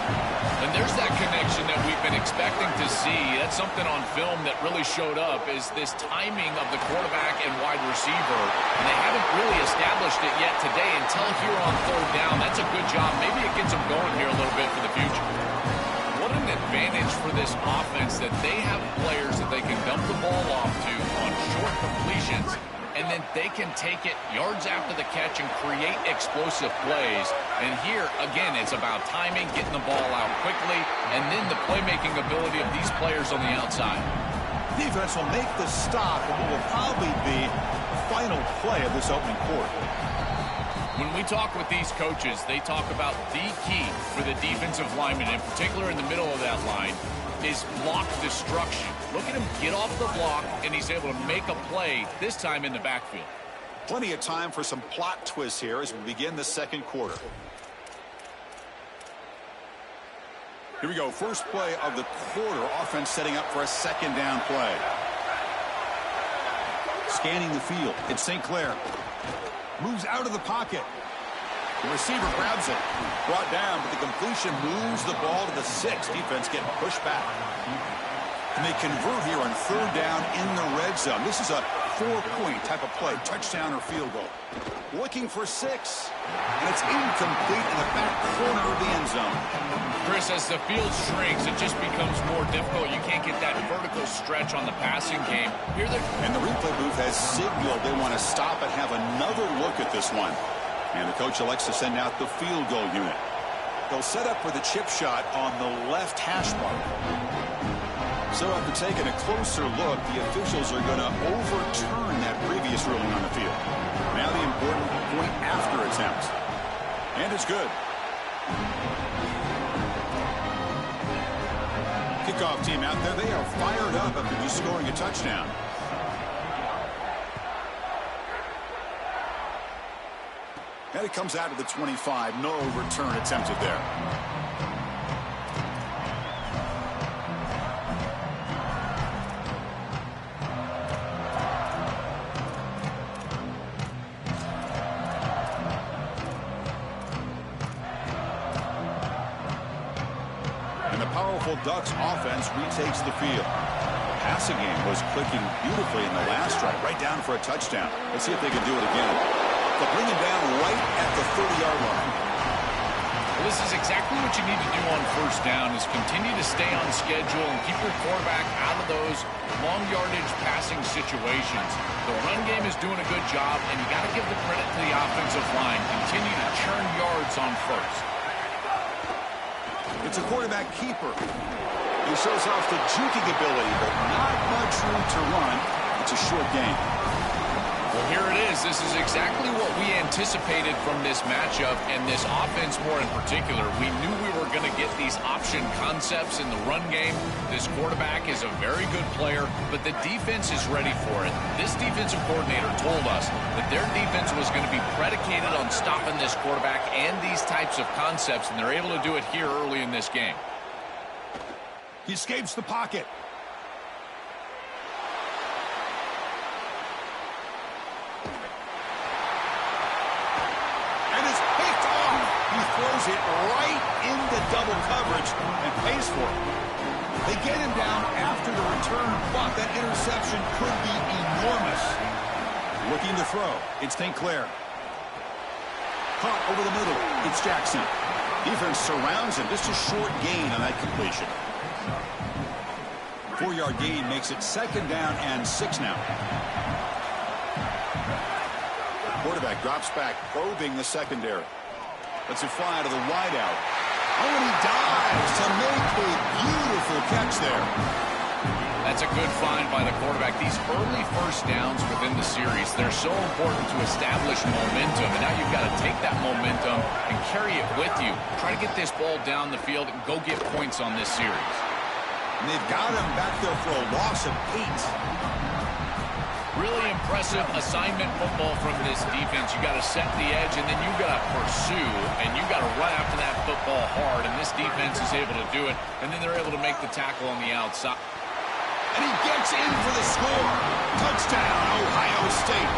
And there's that connection that we've been expecting to see. That's something on film that really showed up, is this timing of the quarterback and wide receiver. And they haven't really established it yet today until here on 3rd down. That's a good job. Maybe it gets them going here a little bit for the future. What an advantage for this offense that they have players that they can dump the ball off to on short completions, and then they can take it yards after the catch and create explosive plays. And here, again, it's about timing, getting the ball out quickly, and then the playmaking ability of these players on the outside. Defense will make the stop, and it will probably be the final play of this opening quarter. When we talk with these coaches, they talk about the key for the defensive lineman, in particular in the middle of that line, is block destruction. Look at him get off the block, and he's able to make a play, this time in the backfield. Plenty of time for some plot twists here as we begin the 2nd quarter. Here we go. First play of the quarter. Offense setting up for a 2nd down play. Scanning the field. It's St. Clair. Moves out of the pocket. The receiver grabs it. Brought down, but the completion moves the ball to the 6. Defense getting pushed back. And they convert here on 3rd down in the red zone. This is a 4-point type of play. Touchdown or field goal. Looking for 6. And it's incomplete in the back corner of the end zone. Chris, as the field shrinks, it just becomes more difficult. You can't get that vertical stretch on the passing game. And the replay booth has signaled they want to stop and have another look at this one. And the coach elects to send out the field goal unit. They'll set up for the chip shot on the left hash mark. So after taking a closer look, the officials are going to overturn that previous ruling on the field. Now the important point after attempt. And it's good. Kickoff team out there. They are fired up after just scoring a touchdown. And it comes out of the 25. No return attempted there. beautiful Ducks offense retakes the field. The passing game was clicking beautifully in the last drive, right down for a touchdown. Let's see if they can do it again. They'll bring him down right at the 30-yard line. Well, this is exactly what you need to do on first down, is continue to stay on schedule and keep your quarterback out of those long yardage passing situations. The run game is doing a good job, and you got to give the credit to the offensive line. Continue to churn yards on first. It's a quarterback keeper. He shows off the juking ability, but not much room to run. It's a short game. Well, here it is. This is exactly what we anticipated from this matchup, and this offense more in particular. We knew we were going to get these option concepts in the run game. This quarterback is a very good player, but the defense is ready for it. This defensive coordinator told us that their defense was going to be predicated on stopping this quarterback and these types of concepts, and they're able to do it here early in this game. He escapes the pocket. Throws it right into double coverage and pays for it. They get him down after the return, but that interception could be enormous. Looking to throw. It's St. Clair. Caught over the middle. It's Jackson. Defense surrounds him. Just a short gain on that completion. 4-yard gain makes it 2nd down and 6 now. Quarterback drops back, probing the secondary. Lets it fly to the wideout. Oh, and he dives to make a beautiful catch there. That's a good find by the quarterback. These early first downs within the series, they're so important to establish momentum. And now you've got to take that momentum and carry it with you. Try to get this ball down the field and go get points on this series. And they've got him back there for a loss of 8. Really impressive assignment football from this defense. You got to set the edge, and then you got to pursue, and you got to run after that football hard. And this defense is able to do it, and then they're able to make the tackle on the outside. And he gets in for the score. Touchdown, Ohio State.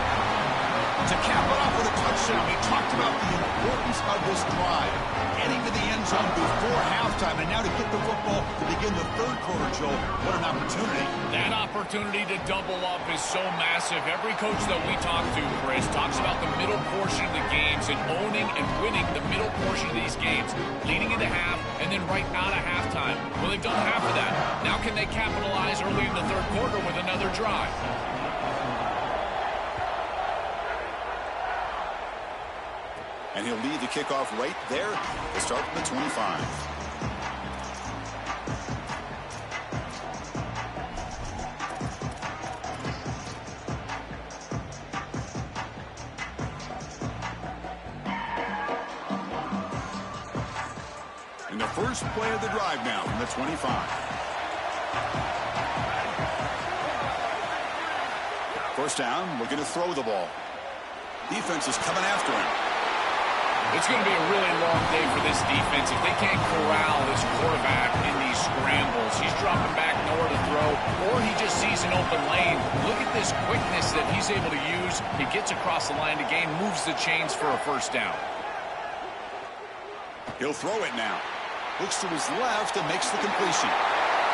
To cap it off with a touchdown, we talked about the importance of this drive. Getting to the end zone before halftime, and now to get the football to begin the 3rd quarter, Joel. What an opportunity. That opportunity to double up is so massive. Every coach that we talk to, Chris, talks about the middle portion of the games and owning and winning the middle portion of these games, leading into half and then right out of halftime. Well, they've done half of that. Now can they capitalize early in the 3rd quarter with another drive? And he'll lead the kickoff right there to start from the 25. And the first play of the drive now from the 25. First down, looking to throw the ball. Defense is coming after him. It's going to be a really long day for this defense if they can't corral this quarterback in these scrambles. He's dropping back, nowhere to throw, or he just sees an open lane. Look at this quickness that he's able to use. He gets across the line to gain, moves the chains for a first down. He'll throw it now. Looks to his left and makes the completion.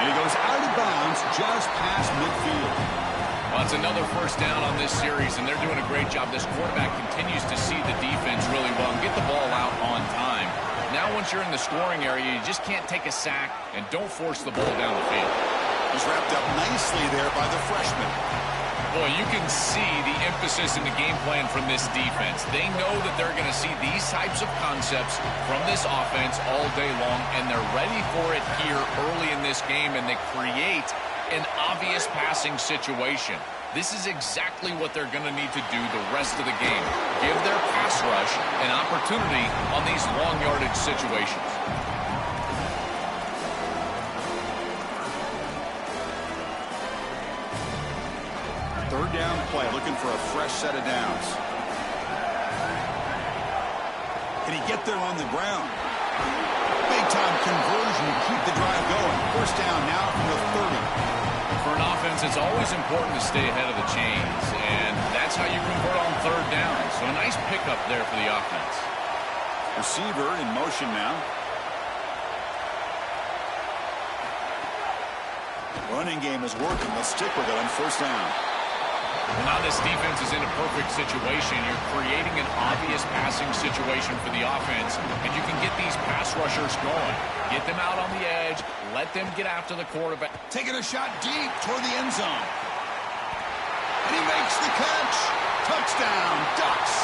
And he goes out of bounds just past midfield. Well, it's another first down on this series, and they're doing a great job. This quarterback continues to see the defense really well and get the ball out on time. Now, once you're in the scoring area, you just can't take a sack and don't force the ball down the field. He's wrapped up nicely there by the freshman. Boy, you can see the emphasis in the game plan from this defense. They know that they're going to see these types of concepts from this offense all day long, and they're ready for it here early in this game, and they create an obvious passing situation. This is exactly what they're going to need to do the rest of the game. Give their pass rush an opportunity on these long yardage situations. Third down play, looking for a fresh set of downs. Can he get there on the ground? Big-time conversion to keep the drive going. First down now from the 30. For an offense, it's always important to stay ahead of the chains, and that's how you convert on 3rd down. So a nice pickup there for the offense. Receiver in motion now. Running game is working. Let's stick with it on first down. Well, now this defense is in a perfect situation. You're creating an obvious passing situation for the offense, and you can get these pass rushers going. Get them out on the edge. Let them get after the quarterback. Taking a shot deep toward the end zone. And he makes the catch. Touchdown, Ducks.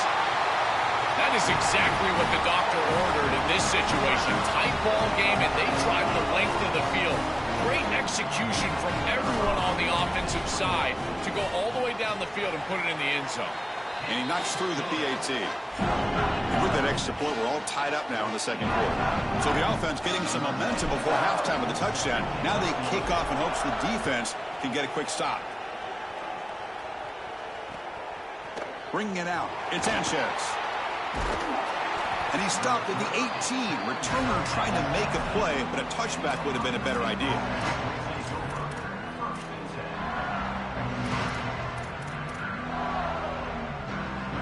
That is exactly what the doctor ordered in this situation. Tight ball game, and they drive the length of the field. Great execution from everyone on the offensive side to go all the way down the field and put it in the end zone. And he knocks through the PAT. And with that extra point, we're all tied up now in the second quarter. So the offense getting some momentum before halftime with the touchdown. Now they kick off in hopes the defense can get a quick stop. Bringing it out. It's Sanchez. And he stopped at the 18. Returner trying to make a play, but a touchback would have been a better idea.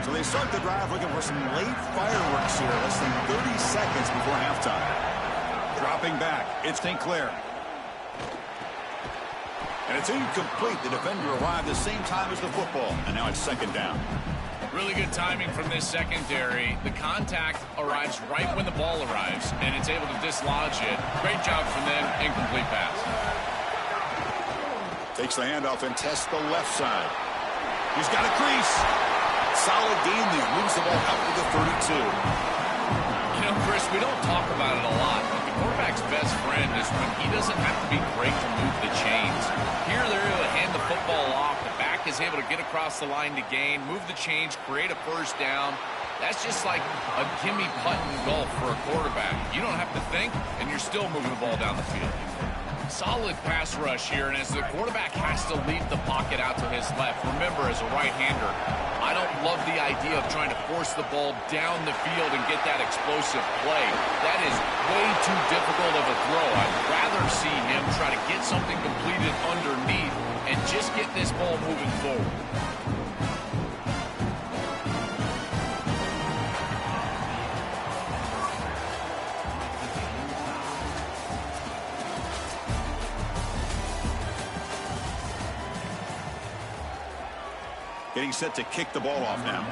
So they start the drive looking for some late fireworks here. Less than 30 seconds before halftime. Dropping back. It's St. Clair. And it's incomplete. The defender arrived the same time as the football. And now it's second down. Really good timing from this secondary. The contact arrives right when the ball arrives, and it's able to dislodge it. Great job from them. Incomplete pass. Takes the handoff and tests the left side. He's got a crease. Solid gain there. Moves the ball out to the 32. You know, Chris, we don't talk about it a lot, but the quarterback's best friend is when he doesn't have to be great to move the chains. Here they're able to hand the football off. The back is able to get across the line to gain, move the chains, create a first down. That's just like a gimme putt in golf for a quarterback. You don't have to think, and you're still moving the ball down the field. Solid pass rush here, and as the quarterback has to leave the pocket out to his left, remember, as a right-hander, I don't love the idea of trying to force the ball down the field and get that explosive play. That is way too difficult of a throw. I'd rather see him try to get something completed underneath and just get this ball moving forward. Getting set to kick the ball off now.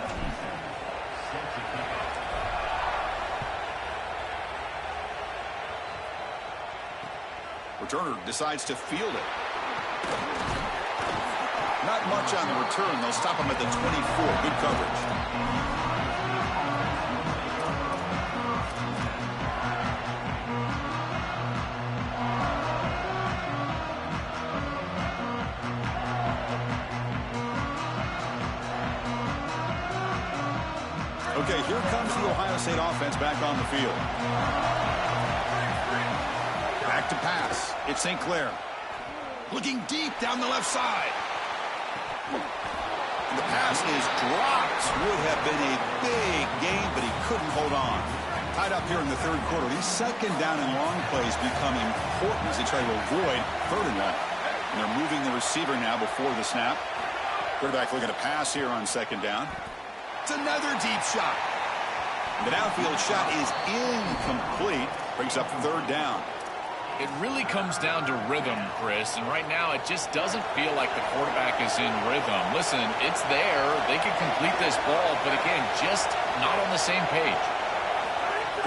Returner decides to field it. Not much on the return. They'll stop him at the 24. Good coverage. Okay, here comes the Ohio State offense back on the field. Back to pass. It's St. Clair. Looking deep down the left side. And the pass is dropped. Would have been a big gain, but he couldn't hold on. Tied up here in the third quarter. These second down and long plays become important as they try to avoid third and long. And they're moving the receiver now before the snap. Quarterback looking to pass here on second down. It's another deep shot. The downfield shot is incomplete. Brings up third down. It really comes down to rhythm, Chris, and right now it just doesn't feel like the quarterback is in rhythm. Listen, it's there. They can complete this ball, but again, just not on the same page.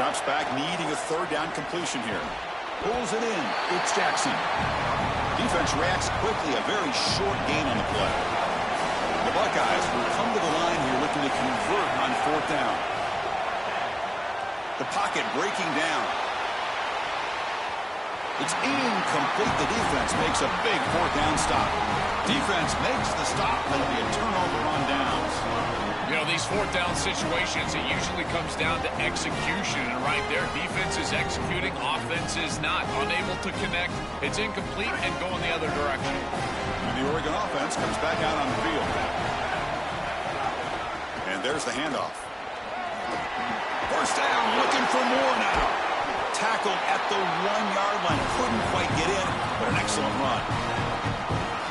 Drops back, needing a third down completion here. Pulls it in. It's Jackson. Defense reacts quickly. A very short gain on the play. The Buckeyes will come to the line here looking to convert on fourth down. The pocket breaking down. It's incomplete. The defense makes a big fourth down stop. Defense makes the stop. That'll be a turnover on downs. You know, these fourth down situations, it usually comes down to execution. And right there, defense is executing, offense is not. Unable to connect. It's incomplete and going the other direction. And the Oregon offense comes back out on the field. And there's the handoff. First down, looking for more now. Tackled at the 1-yard line. Couldn't quite get in, but an excellent run.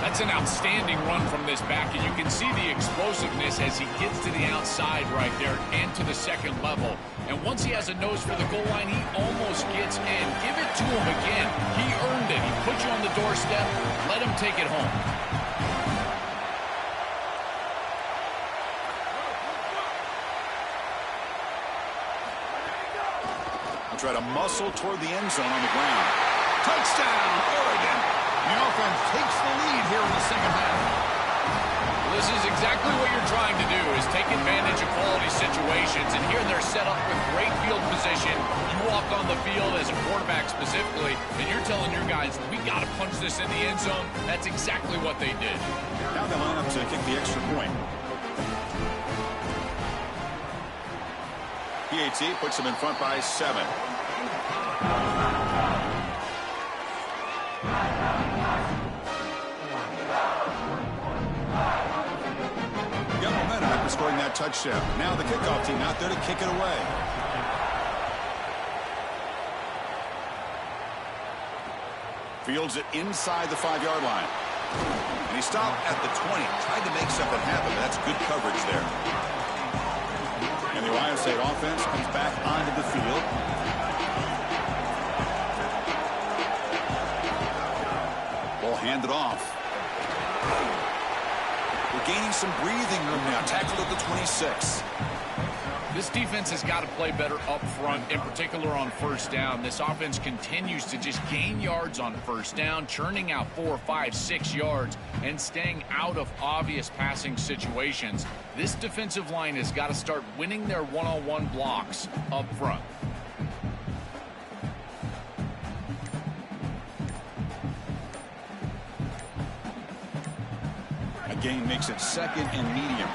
That's an outstanding run from this back, and you can see the explosiveness as he gets to the outside right there and to the second level. And once he has a nose for the goal line, he almost gets in. Give it to him again. He earned it. He put you on the doorstep. Let him take it home. Try to muscle toward the end zone on the ground. Touchdown, Oregon. The offense takes the lead here in the second half. This is exactly what you're trying to do, is take advantage of quality situations. And here they're set up with great field position. You walk on the field as a quarterback specifically, and you're telling your guys, we got to punch this in the end zone. That's exactly what they did. Now they line up to kick the extra point. PAT puts them in front by 7. Got momentum after scoring that touchdown. Now the kickoff team out there to kick it away. Fields it inside the 5-yard line. And he stopped at the 20. Tried to make something happen, but that's good coverage there. And the Ohio State offense comes back onto the field. Ball handed off. We're gaining some breathing room now. Tackled at the 26. This defense has got to play better up front, in particular on first down. This offense continues to just gain yards on first down, churning out 4, 5, 6 yards, and staying out of obvious passing situations. This defensive line has got to start winning their one-on-one blocks up front. A gain makes it second and medium.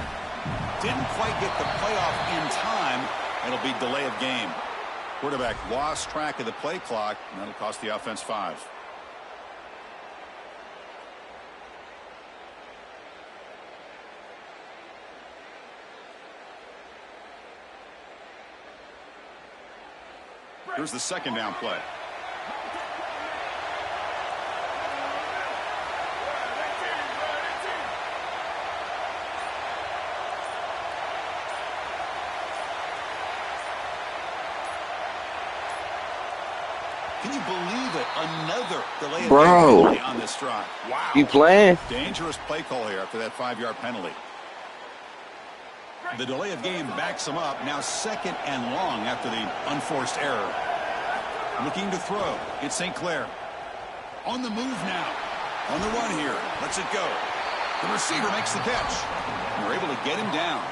Didn't quite get the playoff in time. It'll be delay of game. Quarterback lost track of the play clock, and that'll cost the offense 5. Here's the second down play. Can you believe it? Another delay of game on this drive. Wow. You playing? Dangerous play call here after that 5-yard penalty. The delay of game backs him up. Now second and long after the unforced error. Looking to throw. It's St. Clair. On the move now. On the run here. Lets it go. The receiver makes the catch. They're able to get him down.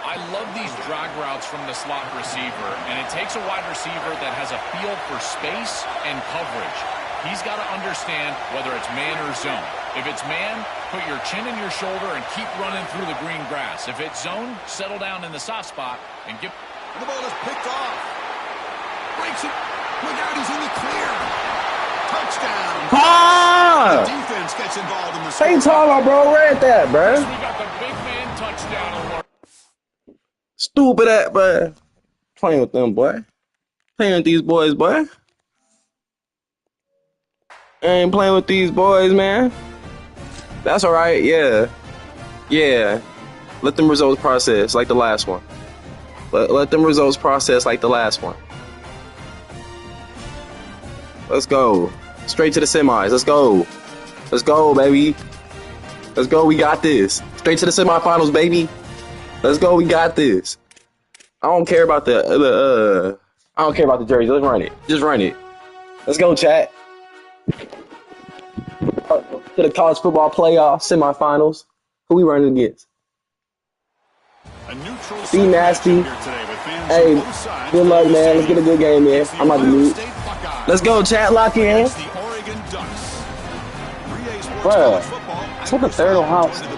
I love these drag routes from the slot receiver, and it takes a wide receiver that has a feel for space and coverage. He's got to understand whether it's man or zone. If it's man, put your chin in your shoulder and keep running through the green grass. If it's zone, settle down in the soft spot and get... The ball is picked off. Breaks it. Look out, he's in the clear. Touchdown. Ah! The defense gets involved in the score. Hey, Tyler, bro, read that, bro. We got the big man touchdown alert. Stupid at, boy. Playing with them, boy. Playing with these boys, boy. I ain't playing with these boys, man. That's all right, yeah. Yeah. Let them results process like the last one. Let them results process like the last one. Let's go. Straight to the semis. Let's go. Let's go, baby. Let's go. We got this. Straight to the semifinals, baby. Let's go. We got this. I don't care about the I don't care about the jersey. Let's run it. Just run it. Let's go, chat. To the college football playoff semifinals. Who we running against? Be nasty. Hey, good luck, man. Let's get a good game, man. I'm about to mute. Let's go, chat. Lock in. Bruh, it's like the third Ohio State.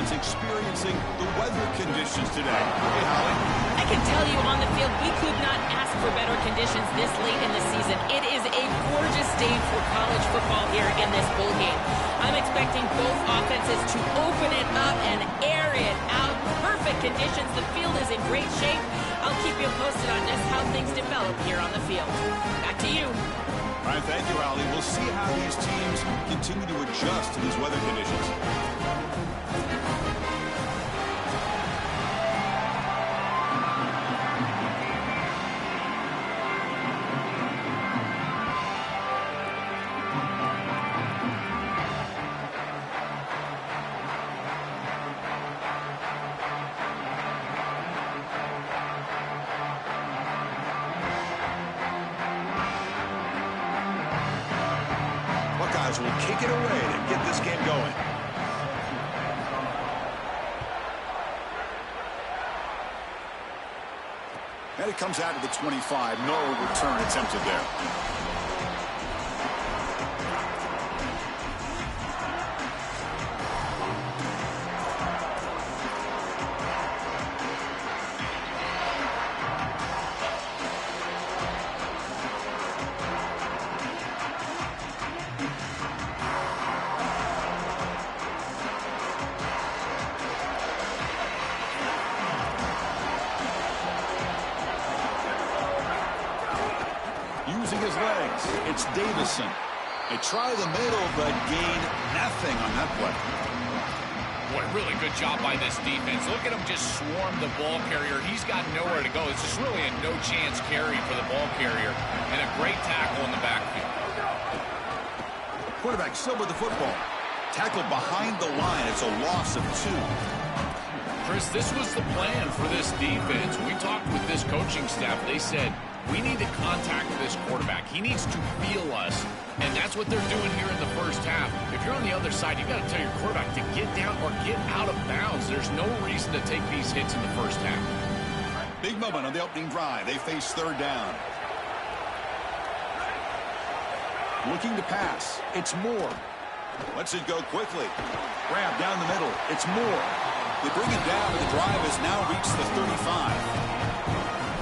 Experiencing the weather conditions today. Hey, Holly. I can tell you on the field, we could not ask for better conditions this late in the season. It is a gorgeous day for college football here in this bowl game. I'm expecting both offenses to open it up and air it out. Perfect conditions. The field is in great shape. I'll keep you posted on just how things develop here on the field. Back to you. All right, thank you, Ali. We'll see how these teams continue to adjust to these weather conditions. Will kick it away to get this game going. And it comes out to the 25. No return attempted there. Using his legs, it's Davison. They try the middle, but gain nothing on that play. Boy, really good job by this defense. Look at him just swarm the ball carrier. He's got nowhere to go. It's just really a no-chance carry for the ball carrier, and a great tackle in the backfield. Quarterback still with the football. Tackled behind the line. It's a loss of 2. Chris, this was the plan for this defense. We talked with this coaching staff. They said, we need to contact this quarterback. He needs to feel us, and that's what they're doing here in the first half. If you're on the other side, you've got to tell your quarterback to get down or get out of bounds. There's no reason to take these hits in the first half. Big moment on the opening drive. They face third down. Looking to pass. It's Moore. Lets it go quickly. Grab down the middle. It's Moore. They bring it down, and the drive has now reached the 35.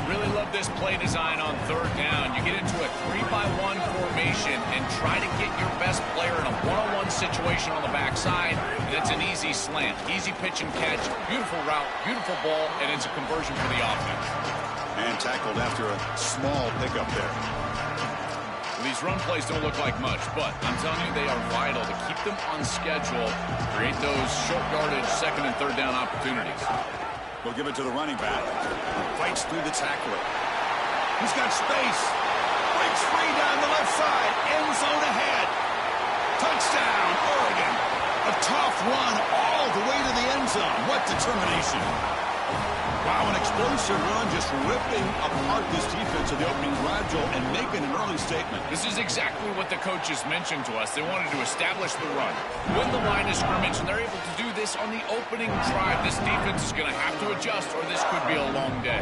Really love this play design on third down. You get into a 3-by-1 formation and try to get your best player in a one-on-one situation on the backside, and it's an easy slant. Easy pitch and catch, beautiful route, beautiful ball, and it's a conversion for the offense. And tackled after a small pickup there. These run plays don't look like much, but I'm telling you, they are vital to keep them on schedule, create those short yardage second and third down opportunities. We'll give it to the running back. Fights through the tackler. He's got space. Breaks free down the left side. End zone ahead. Touchdown, Oregon. A tough run all the way to the end zone. What determination. Wow, an explosive run, just ripping apart this defense of the opening drive, Joel, and making an early statement. This is exactly what the coaches mentioned to us. They wanted to establish the run, win the line of scrimmage, and they're able to do this on the opening drive. This defense is going to have to adjust, or this could be a long day.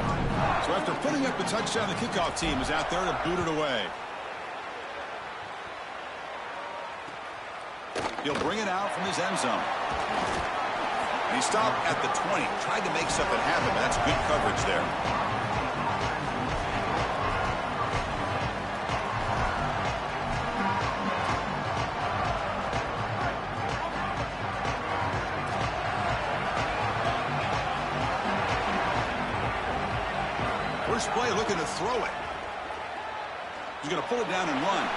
So after putting up the touchdown, the kickoff team is out there to boot it away. He'll bring it out from his end zone. And he stopped at the 20. Tried to make something happen, but that's good coverage there. First play, looking to throw it. He's going to pull it down and run.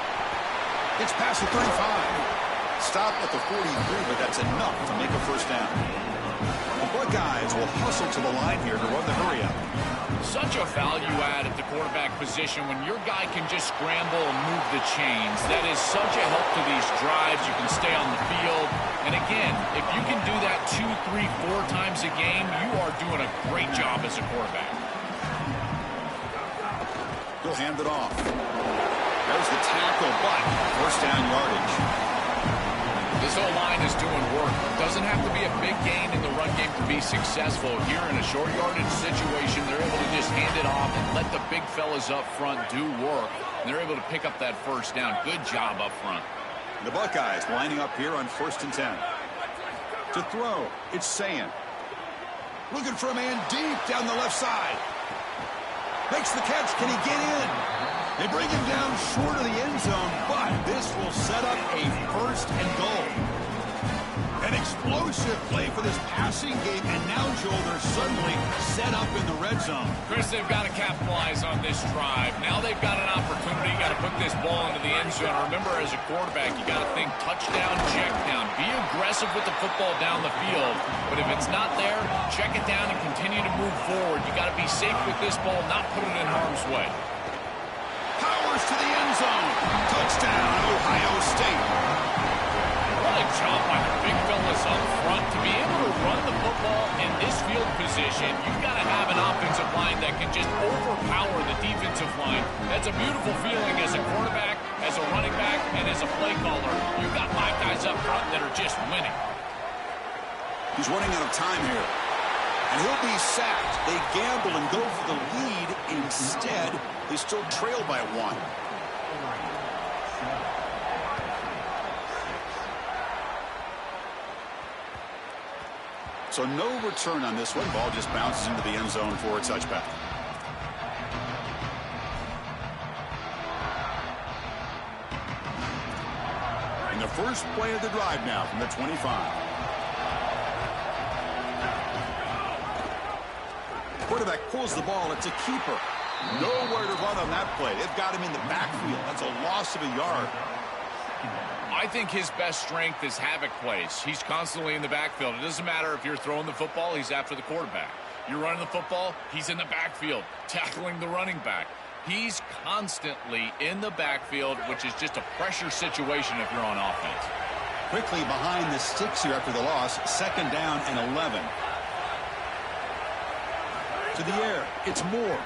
Gets past the 35. Stop at the 43, but that's enough to make a first down. The Buckeyes will hustle to the line here to run the hurry up. Such a value add at the quarterback position when your guy can just scramble and move the chains. That is such a help to these drives. You can stay on the field. And again, if you can do that 2, 3, 4 times a game, you are doing a great job as a quarterback. He'll hand it off. There's the tackle, but first down yardage. This O-line is doing work. Doesn't have to be a big gain in the run game to be successful. Here in a short yardage situation, they're able to just hand it off and let the big fellas up front do work. And they're able to pick up that first down. Good job up front. The Buckeyes lining up here on 1st and 10. To throw, it's Sayan. Looking for a man deep down the left side. Makes the catch. Can he get in? They bring him down short of the end zone, but this will set up a 1st and goal. An explosive positive play for this passing game, and now, Joel, they're suddenly set up in the red zone. Chris, they've got to capitalize on this drive. Now they've got an opportunity. You got to put this ball into the end zone. Remember, as a quarterback, you got to think touchdown, check down. Be aggressive with the football down the field. But if it's not there, check it down and continue to move forward. You got to be safe with this ball, not put it in harm's way. Powers to the end zone. Touchdown, Ohio State. What a job by the big fellas up front. To be able to run the football in this field position, you've got to have an offensive line that can just overpower the defensive line. That's a beautiful feeling as a quarterback, as a running back, and as a play caller. You've got 5 guys up front that are just winning. He's running out of time here. And he'll be sacked. They gamble and go for the lead. Instead, they still trail by 1. So no return on this one. Ball just bounces into the end zone for a touchback. And the first play of the drive now from the 25. Quarterback pulls the ball. It's a keeper. Nowhere to run on that play. They've got him in the backfield. That's a loss of a yard. I think his best strength is havoc plays. He's constantly in the backfield. It doesn't matter if you're throwing the football, he's after the quarterback. You're running the football, he's in the backfield, tackling the running back. He's constantly in the backfield, which is just a pressure situation if you're on offense. Quickly behind the sticks here after the loss. 2nd down and 11. To the air, it's Moore.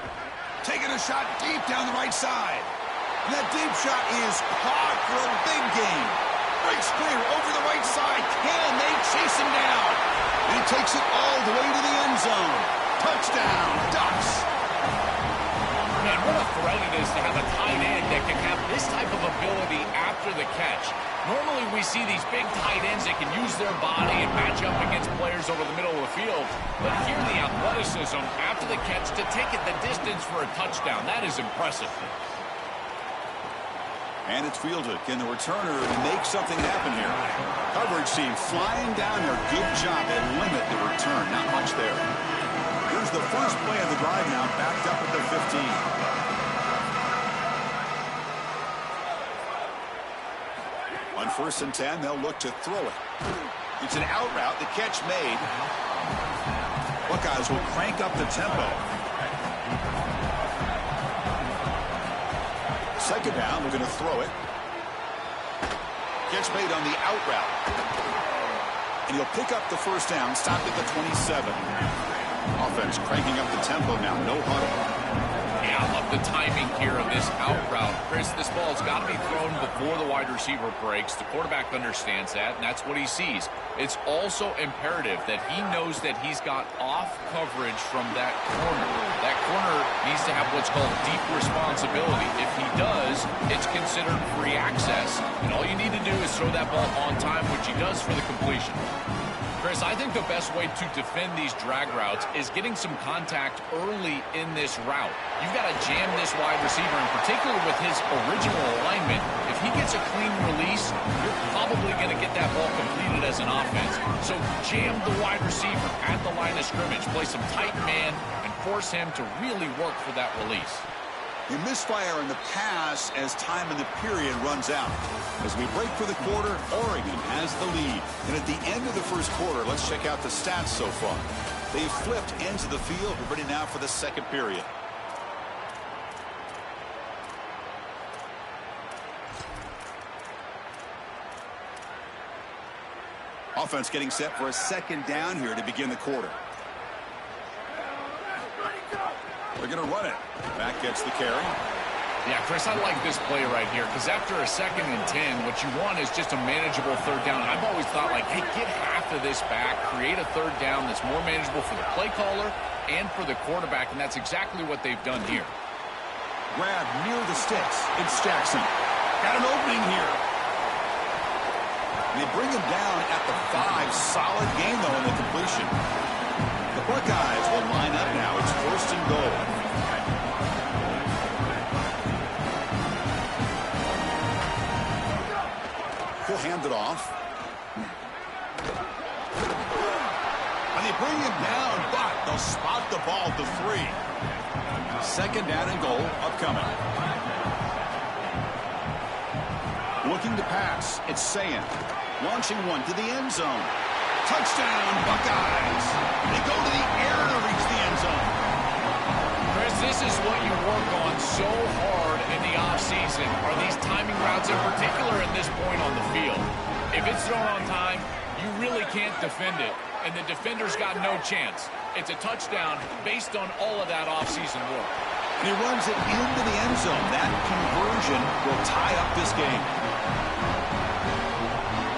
Taking a shot deep down the right side. And that deep shot is caught for a big gain. Breaks clear over the right side. Can they chase him down? And he takes it all the way to the end zone. Touchdown, Ducks. Man, what a threat it is to have a tight end that can have this type of ability after the catch. Normally we see these big tight ends that can use their body and match up against players over the middle of the field. But here the athleticism after the catch to take it the distance for a touchdown. That is impressive. And it's fielded. Can the returner make something happen here? Coverage team flying down there. Good job. They limit the return. Not much there. Here's the first play of the drive now. Backed up at the 15. On 1st and 10, they'll look to throw it. It's an out route. The catch made. Buckeyes will crank up the tempo. 2nd down, we're going to throw it. Catch made on the out route. And he'll pick up the 1st down, stopped at the 27. Offense cranking up the tempo now, no huddle. Yeah, I love the timing here of this out route. Chris, this ball's got to be thrown before the wide receiver breaks. The quarterback understands that, and that's what he sees. It's also imperative that he knows that he's got off coverage from that corner. That corner needs to have what's called deep responsibility. If he does, it's considered free access. And all you need to do is throw that ball on time, which he does for the completion. Chris, I think the best way to defend these drag routes is getting some contact early in this route. You've got to jam this wide receiver, in particular with his original alignment. If he gets a clean release, you're probably going to get that ball completed as an offense. So jam the wide receiver at the line of scrimmage, play some tight man, and force him to really work for that release. A misfire in the pass as time in the period runs out. As we break for the quarter, Oregon has the lead. And at the end of the first quarter, let's check out the stats so far. They've flipped into the field. We're ready now for the 2nd period. Offense getting set for a 2nd down here to begin the quarter. They're going to run it. Back gets the carry. Yeah, Chris, I like this play right here because after a 2nd and 10, what you want is just a manageable 3rd down. I've always thought, like, hey, get half of this back, create a 3rd down that's more manageable for the play caller and for the quarterback, and that's exactly what they've done here. Grab near the sticks. It's Jackson. Got an opening here. And they bring him down at the 5. Solid gain, though, in the completion. The Buckeyes will line up now. It's 1st and goal. He'll hand it off. they bring him down, but they'll spot the ball to 3. Second down and goal upcoming. Looking to pass. It's Sayan. Launching one to the end zone. Touchdown, Buckeyes. They go to the air to reach the end zone. Chris, this is what you work on so hard in the offseason, are these timing routes, in particular at this point on the field. If it's thrown on time, you really can't defend it, and the defender's got no chance. It's a touchdown based on all of that offseason work. And he runs it into the end zone. That conversion will tie up this game.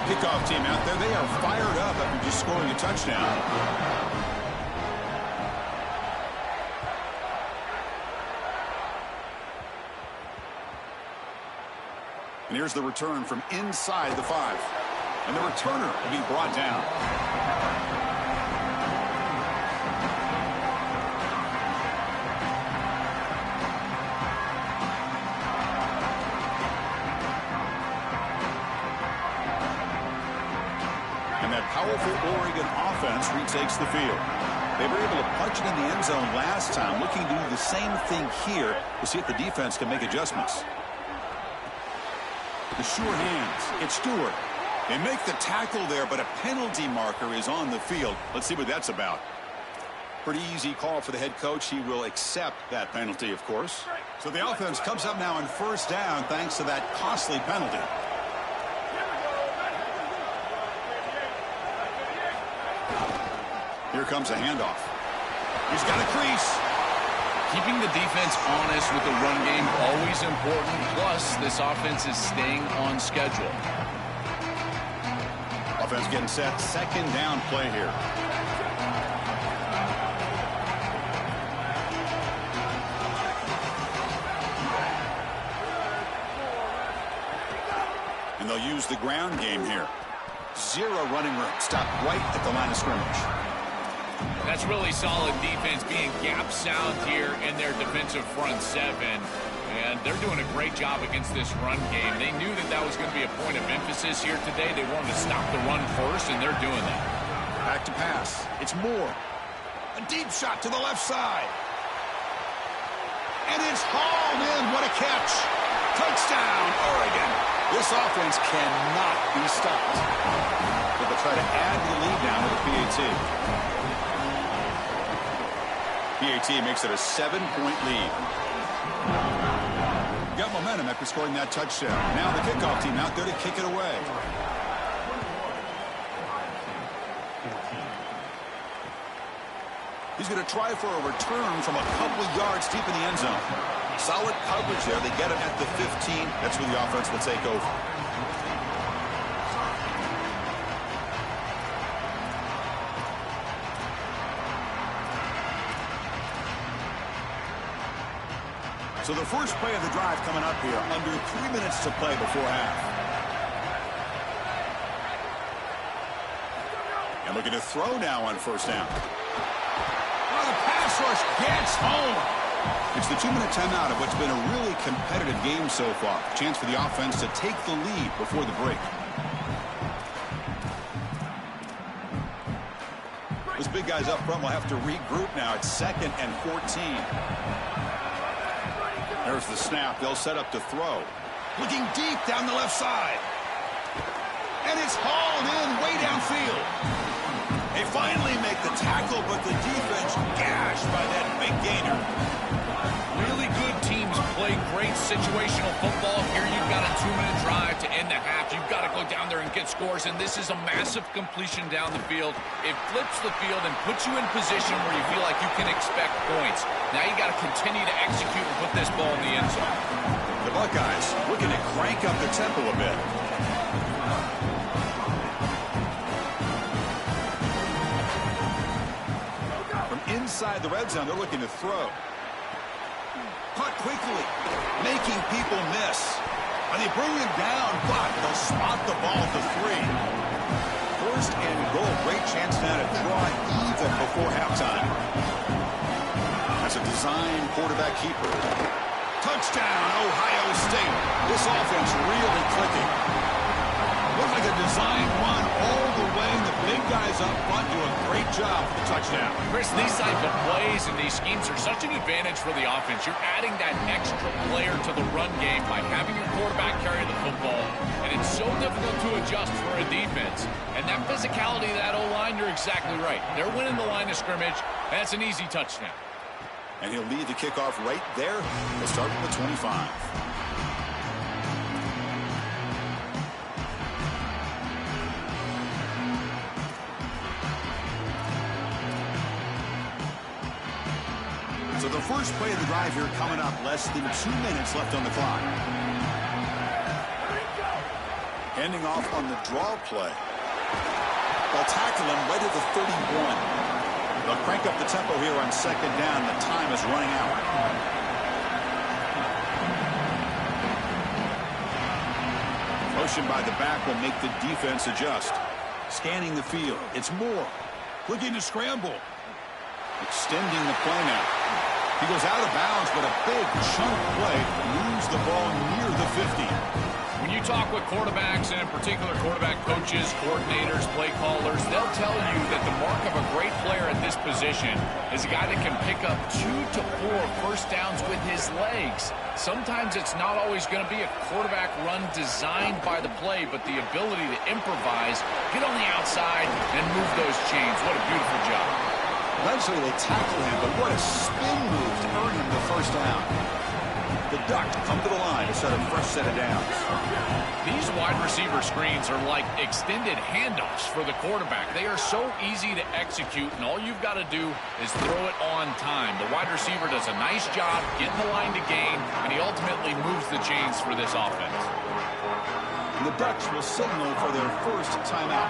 Kickoff team out there, they are fired up after just scoring a touchdown. And here's the return from inside the 5. And the returner will be brought down. And that powerful Oregon offense retakes the field. They were able to punch it in the end zone last time, looking to do the same thing here to see if the defense can make adjustments. The sure hands. It's Stewart. They make the tackle there, but a penalty marker is on the field. Let's see what that's about. Pretty easy call for the head coach. He will accept that penalty, of course. So the offense comes up now on first down thanks to that costly penalty. Here comes a handoff. He's got a crease. Keeping the defense honest with the run game, always important. Plus, this offense is staying on schedule. Offense getting set. Second down play here. And they'll use the ground game here. 0 running room. Stop right at the line of scrimmage. That's really solid defense, being gap sound here in their defensive front 7. And they're doing a great job against this run game. They knew that that was going to be a point of emphasis here today. They wanted to stop the run first, and they're doing that. Back to pass. It's Moore. A deep shot to the left side. And it's hauled in. What a catch. Touchdown, Oregon. This offense cannot be stopped. But they'll try to add to the lead now with the PAT. PAT makes it a 7-point lead. Got momentum after scoring that touchdown. Now the kickoff team out there to kick it away. He's going to try for a return from a couple of yards deep in the end zone. Solid coverage there. They get him at the 15. That's where the offense will take over. So the first play of the drive coming up here, under 3 minutes to play before half. And looking to throw now on first down. Oh, the pass rush gets home. It's the 2-minute timeout of what's been a really competitive game so far. Chance for the offense to take the lead before the break. Those big guys up front will have to regroup now. It's 2nd and 14. There's the snap. They'll set up to throw. Looking deep down the left side. And it's hauled in way downfield. They finally make the tackle, but the defense gashed by that big gainer. Really good teams play great situational football. Here you've got a 2-minute drive to end the half. You've got to go down there and get scores, and this is a massive completion down the field. It flips the field and puts you in position where you feel like you can expect points. Now you got to continue to execute and put this ball in the end zone. The Buckeyes looking to crank up the tempo a bit. From inside the red zone, they're looking to throw. Caught quickly, making people miss. And they bring him down, but they'll spot the ball to 3. First and goal. Great chance now to draw even before halftime. That's a design quarterback keeper. Touchdown, Ohio State. This offense really clicking. Looks like a design run all the way. The big guys is up front, do a great job for the touchdown. Chris, these type of plays and these schemes are such an advantage for the offense. You're adding that extra player to the run game by having your quarterback carry the football, and it's so difficult to adjust for a defense. And that physicality of that O-line, you're exactly right. They're winning the line of scrimmage. That's an easy touchdown. And he'll lead the kickoff right there. We'll start from the 25. So the first play of the drive here coming up, less than 2 minutes left on the clock. Handing off on the draw play. They'll tackle him right at the 31. They'll crank up the tempo here on second down. The time is running out. Motion by the back will make the defense adjust. Scanning the field. It's Moore. Looking to scramble. Extending the play now. He goes out of bounds, but a big chunk play moves the ball near the 50. When you talk with quarterbacks, and in particular quarterback coaches, coordinators, play callers, they'll tell you that the mark of a great player at this position is a guy that can pick up 2 to 4 first downs with his legs. Sometimes it's not always going to be a quarterback run designed by the play, but the ability to improvise, get on the outside, and move those chains. What a beautiful job. Eventually they tackle him, but what a spin move to earn him the first down. The Ducks come to the line to set a fresh set of downs. These wide receiver screens are like extended handoffs for the quarterback. They are so easy to execute, and all you've got to do is throw it on time. The wide receiver does a nice job getting the line to gain, and he ultimately moves the chains for this offense. And the Ducks will signal for their first timeout.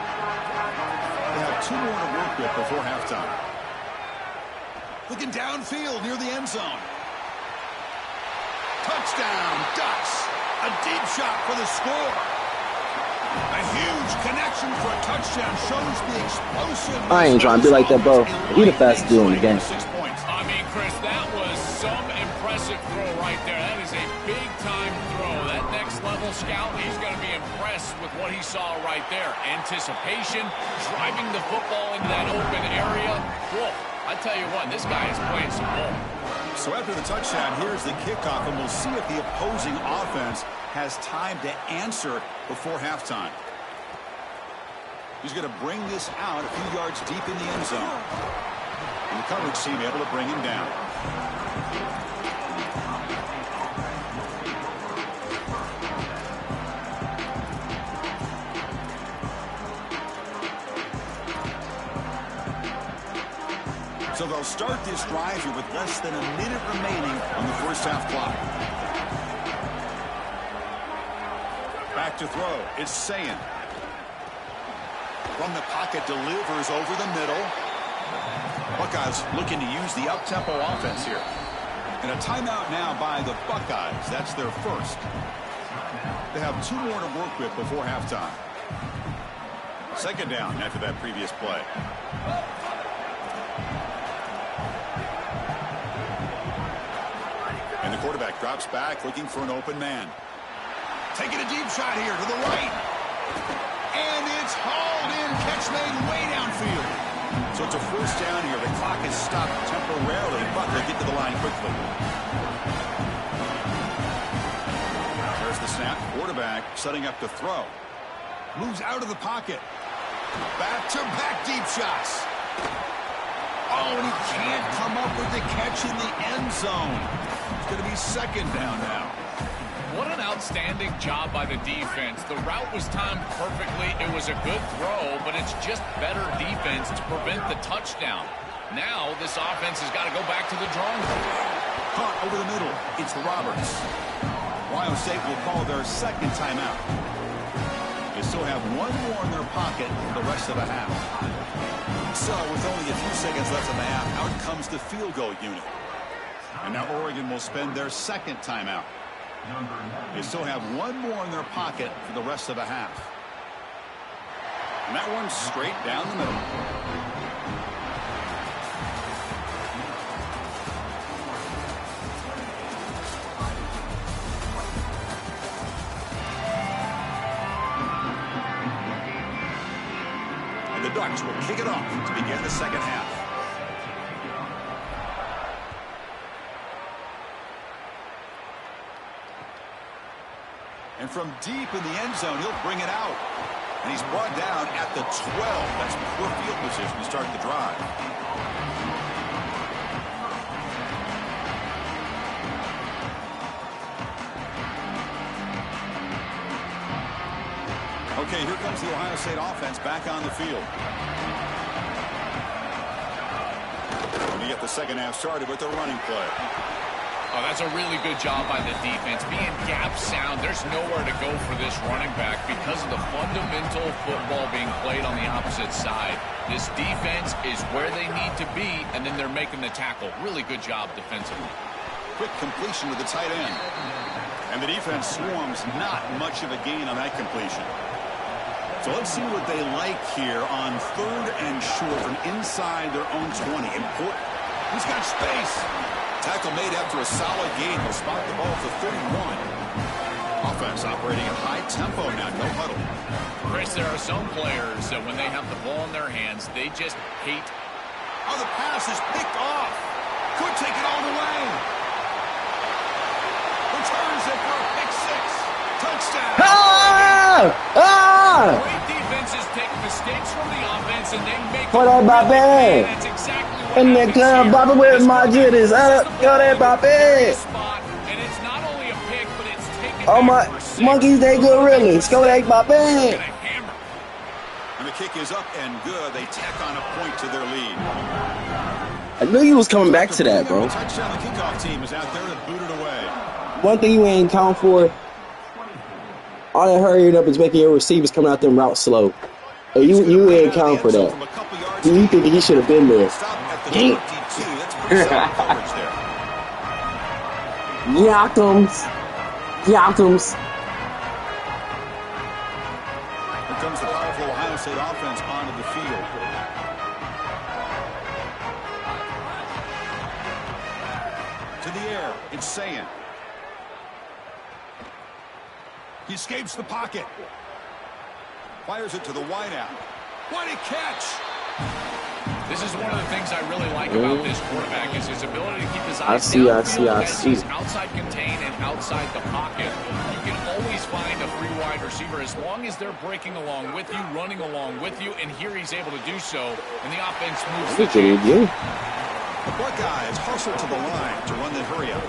They have 2 more to work with before halftime. Looking downfield near the end zone. Touchdown, Ducks. A deep shot for the score. A huge connection for a touchdown shows the explosive. I ain't trying to be like that, bro. He the fastest dude in the game. I mean, Chris, that was some impressive throw right there. That is a big-time throw. That next-level scout, he's going to be impressed with what he saw right there. Anticipation, driving the football into that open area. Whoa. I tell you what, this guy is playing some ball. So after the touchdown, here's the kickoff, and we'll see if the opposing offense has time to answer before halftime. He's going to bring this out a few yards deep in the end zone. And the coverage team able to bring him down. So they'll start this drive here with less than a minute remaining on the first half clock. Back to throw. It's Sayin. From the pocket, delivers over the middle. Buckeyes looking to use the up-tempo offense here. And a timeout now by the Buckeyes. That's their first. They have 2 more to work with before halftime. Second down after that previous play. And the quarterback drops back, looking for an open man. Taking a deep shot here to the right. And it's hauled in. Catch made way downfield. So it's a first down here. The clock is stopped temporarily, but they'll get to the line quickly. There's the snap. Quarterback setting up to throw. Moves out of the pocket. Back-to-back deep shots. Oh, and he can't come up with the catch in the end zone. It's going to be second down now. What an outstanding job by the defense. The route was timed perfectly. It was a good throw, but it's just better defense to prevent the touchdown. Now this offense has got to go back to the drawing board. Caught over the middle. It's Roberts. Ohio State will call their second timeout. They still have 1 more in their pocket for the rest of the half. So with only a few seconds left in the half, out comes the field goal unit. And now Oregon will spend their second timeout. They still have 1 more in their pocket for the rest of the half. And that one's straight down the middle. And the The Ducks will kick it off to begin the second half. And from deep in the end zone, he'll bring it out. And he's brought down at the 12. That's poor field position to start the drive. Okay, here comes the Ohio State offense back on the field. When you get the second half started with the running play. Oh, that's a really good job by the defense. Being gap sound, there's nowhere to go for this running back because of the fundamental football being played on the opposite side. This defense is where they need to be, and then they're making the tackle. Really good job defensively. Quick completion to the tight end. And the defense swarms, not much of a gain on that completion. So let's see what they like here on 3rd and short from inside their own 20. Important. He's got space. Tackle made after a solid gain. He'll spot the ball for 31. Offense operating at high tempo now. No huddle. Chris, there are some players that when they have the ball in their hands, they just hate. Oh, the pass is picked off. Could take it all the way. Returns it for a pick 6. Touchdown. Great defenses take mistakes from the offense and they make What up, Bobby? That's exactly what And the club, Bobby with my jitters. Go there, Bobby. spot, and it's not only a pick, but it's taken Oh, my back for 6. monkeys, they gorillas. Go there, Bobby. And a hammer. And the kick is up and good. They tack on a point to their lead. I knew you was coming back to that, bro. Touchdown. The kickoff team is out there to boot it away. One thing you ain't count for, all that hurrying up is making your receivers come out them routes slow. And you ain't count for that. You think he should have been there. Stop at the 22. That's pretty solid coverage there. Yakums. Yakums. Here comes the powerful Ohio State offense onto the field. To the air, it's Sayan. He escapes the pocket. Fires it to the wideout. What a catch! This is one of the things I really like about this quarterback is his ability to keep his eyes I see. as he's outside contained and outside the pocket. You can always find a free wide receiver as long as they're breaking along with you, running along with you, and here he's able to do so, and the offense moves the chains. The Buckeyes hustle to the line to run the hurry up.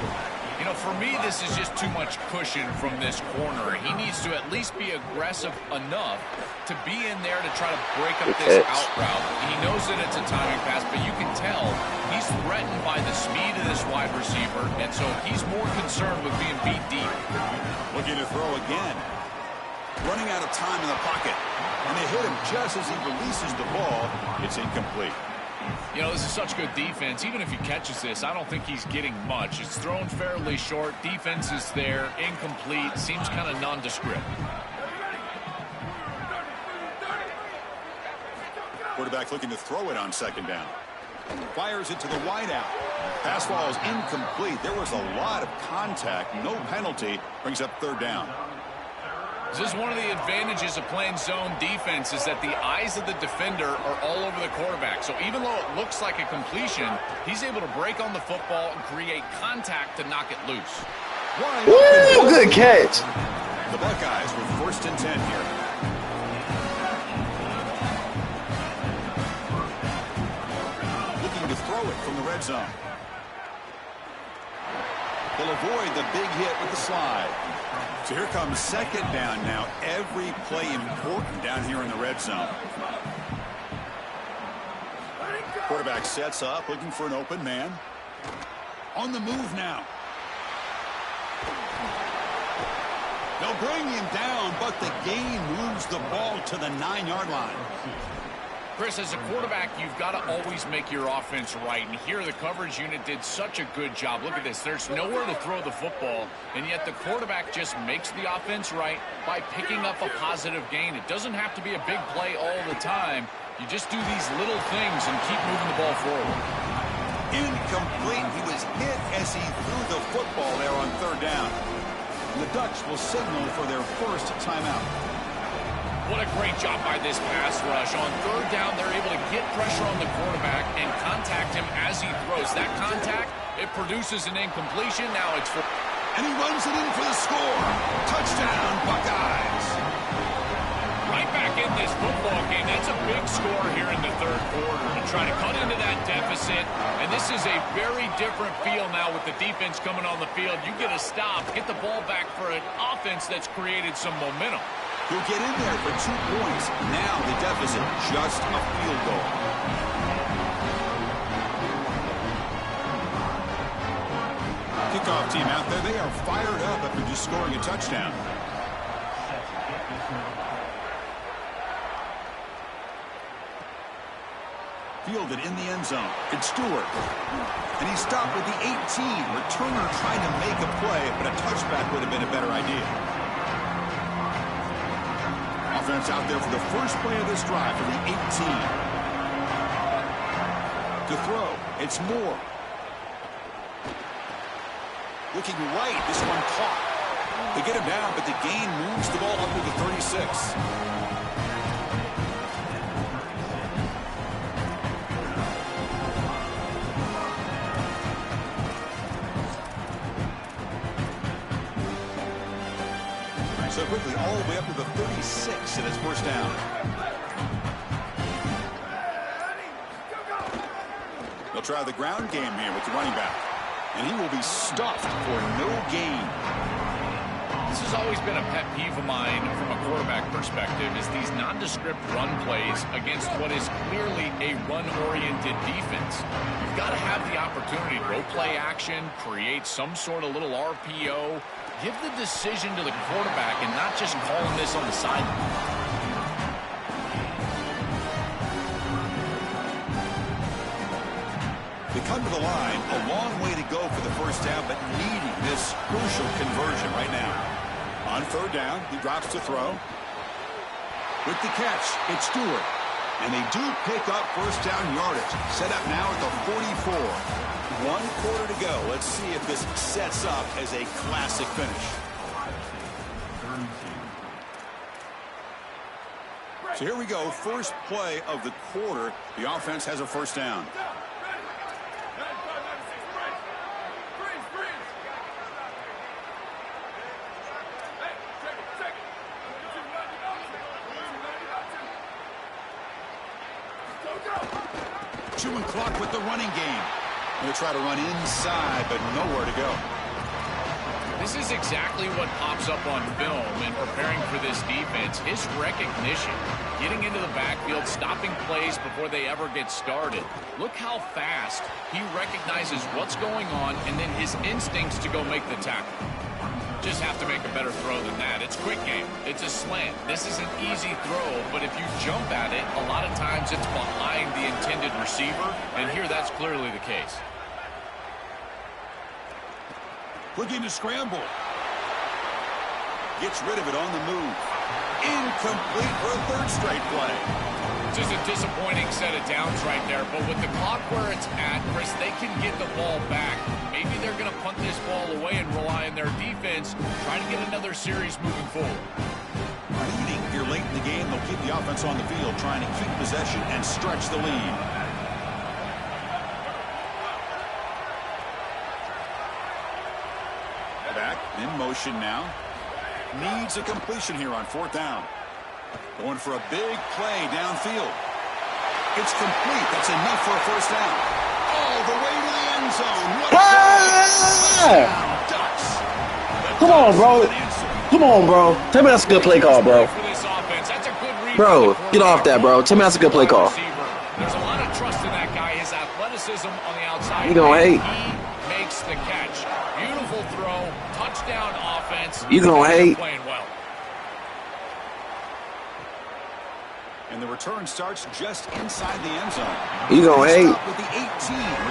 You know, for me, this is just too much cushion from this corner. He needs to at least be aggressive enough to be in there to try to break up this out route. He knows that it's a timing pass, but you can tell he's threatened by the speed of this wide receiver, and so he's more concerned with being beat deep. Looking to throw again. Running out of time in the pocket. And they hit him just as he releases the ball. It's incomplete. You know, this is such good defense. Even if he catches this, I don't think he's getting much. It's thrown fairly short. Defense is there. Incomplete. Seems kind of nondescript. Quarterback looking to throw it on 2nd down. Fires it to the wideout. Pass ball is incomplete. There was a lot of contact. No penalty. Brings up 3rd down. This is one of the advantages of playing zone defense is that the eyes of the defender are all over the quarterback. So even though it looks like a completion, he's able to break on the football and create contact to knock it loose. Woo, good catch. The Buckeyes with 1st and 10 here. Looking to throw it from the red zone. They'll avoid the big hit with the slide. So here comes 2nd down now. Every play important down here in the red zone. Quarterback sets up, looking for an open man. On the move now. They'll bring him down, but the gain moves the ball to the 9-yard line. Chris, as a quarterback, you've got to always make your offense right. And here the coverage unit did such a good job. Look at this. There's nowhere to throw the football, and yet the quarterback just makes the offense right by picking up a positive gain. It doesn't have to be a big play all the time. You just do these little things and keep moving the ball forward. Incomplete. He was hit as he threw the football there on 3rd down. And the Ducks will signal for their 1st timeout. What a great job by this pass rush. On third down, they're able to get pressure on the quarterback and contact him as he throws. That contact, it produces an incompletion. Now it's for... And he runs it in for the score. Touchdown, Buckeyes. Right back in this football game. That's a big score here in the third quarter to try to cut into that deficit. And this is a very different feel now with the defense coming on the field. You get a stop, get the ball back for an offense that's created some momentum. He'll get in there for 2 points. Now the deficit, just a field goal. Kickoff team out there, they are fired up after just scoring a touchdown. Fielded in the end zone. It's Stewart. And he stopped with the 18. Returner trying to make a play, but a touchback would have been a better idea. Offense out there for the first play of this drive for the 18. To throw, it's Moore. Looking right, this one caught. They get him down, but the gain moves the ball up to the 36. So quickly, all the way up to the 36 and it's first down. They'll try the ground game here with the running back. And he will be stuffed for no gain. This has always been a pet peeve of mine from a quarterback perspective is these nondescript run plays against what is clearly a run-oriented defense. You've got to have the opportunity to go play action, create some sort of little RPO, give the decision to the quarterback and not just calling this on the sideline. They come to the line, a long way to go for the first down, but needing this crucial conversion right now. On third down, he drops to throw. With the catch, it's Stewart. And they do pick up first down yardage. Set up now at the 44. 1 quarter to go. Let's see if this sets up as a classic finish. So here we go. First play of the quarter. The offense has a first down. Chewing clock with the running game. Going to try to run inside, but nowhere to go. This is exactly what pops up on film in preparing for this defense. His recognition, getting into the backfield, stopping plays before they ever get started. Look how fast he recognizes what's going on and then his instincts to go make the tackle. Just have to make a better throw than that. It's quick game. It's a slant. This is an easy throw, but if you jump at it, a lot of times it's behind the intended receiver, and here that's clearly the case. Looking to scramble. Gets rid of it on the move. Incomplete for a third straight play. Just a disappointing set of downs right there, but with the clock where it's at, Chris, they can get the ball back. Maybe they're going to punt this ball away and rely on their defense, try to get another series moving forward. Leading here late in the game, they'll keep the offense on the field, trying to keep possession and stretch the lead. Back in motion now. Needs a completion here on fourth down. Going for a big play downfield. It's complete. That's enough for a first down. All the way to the end zone. What a Ducks. Come on, bro. Come on, bro. Tell me that's a good play call, bro. Bro, get off that, bro. Tell me that's a good play call. There's a lot of trust in that guy. His athleticism on the outside. You gonna hate. He makes the catch. Beautiful throw. Touchdown offense. You gonna hate. Playing well. And the return starts just inside the end zone. You gonna hate. With the 18,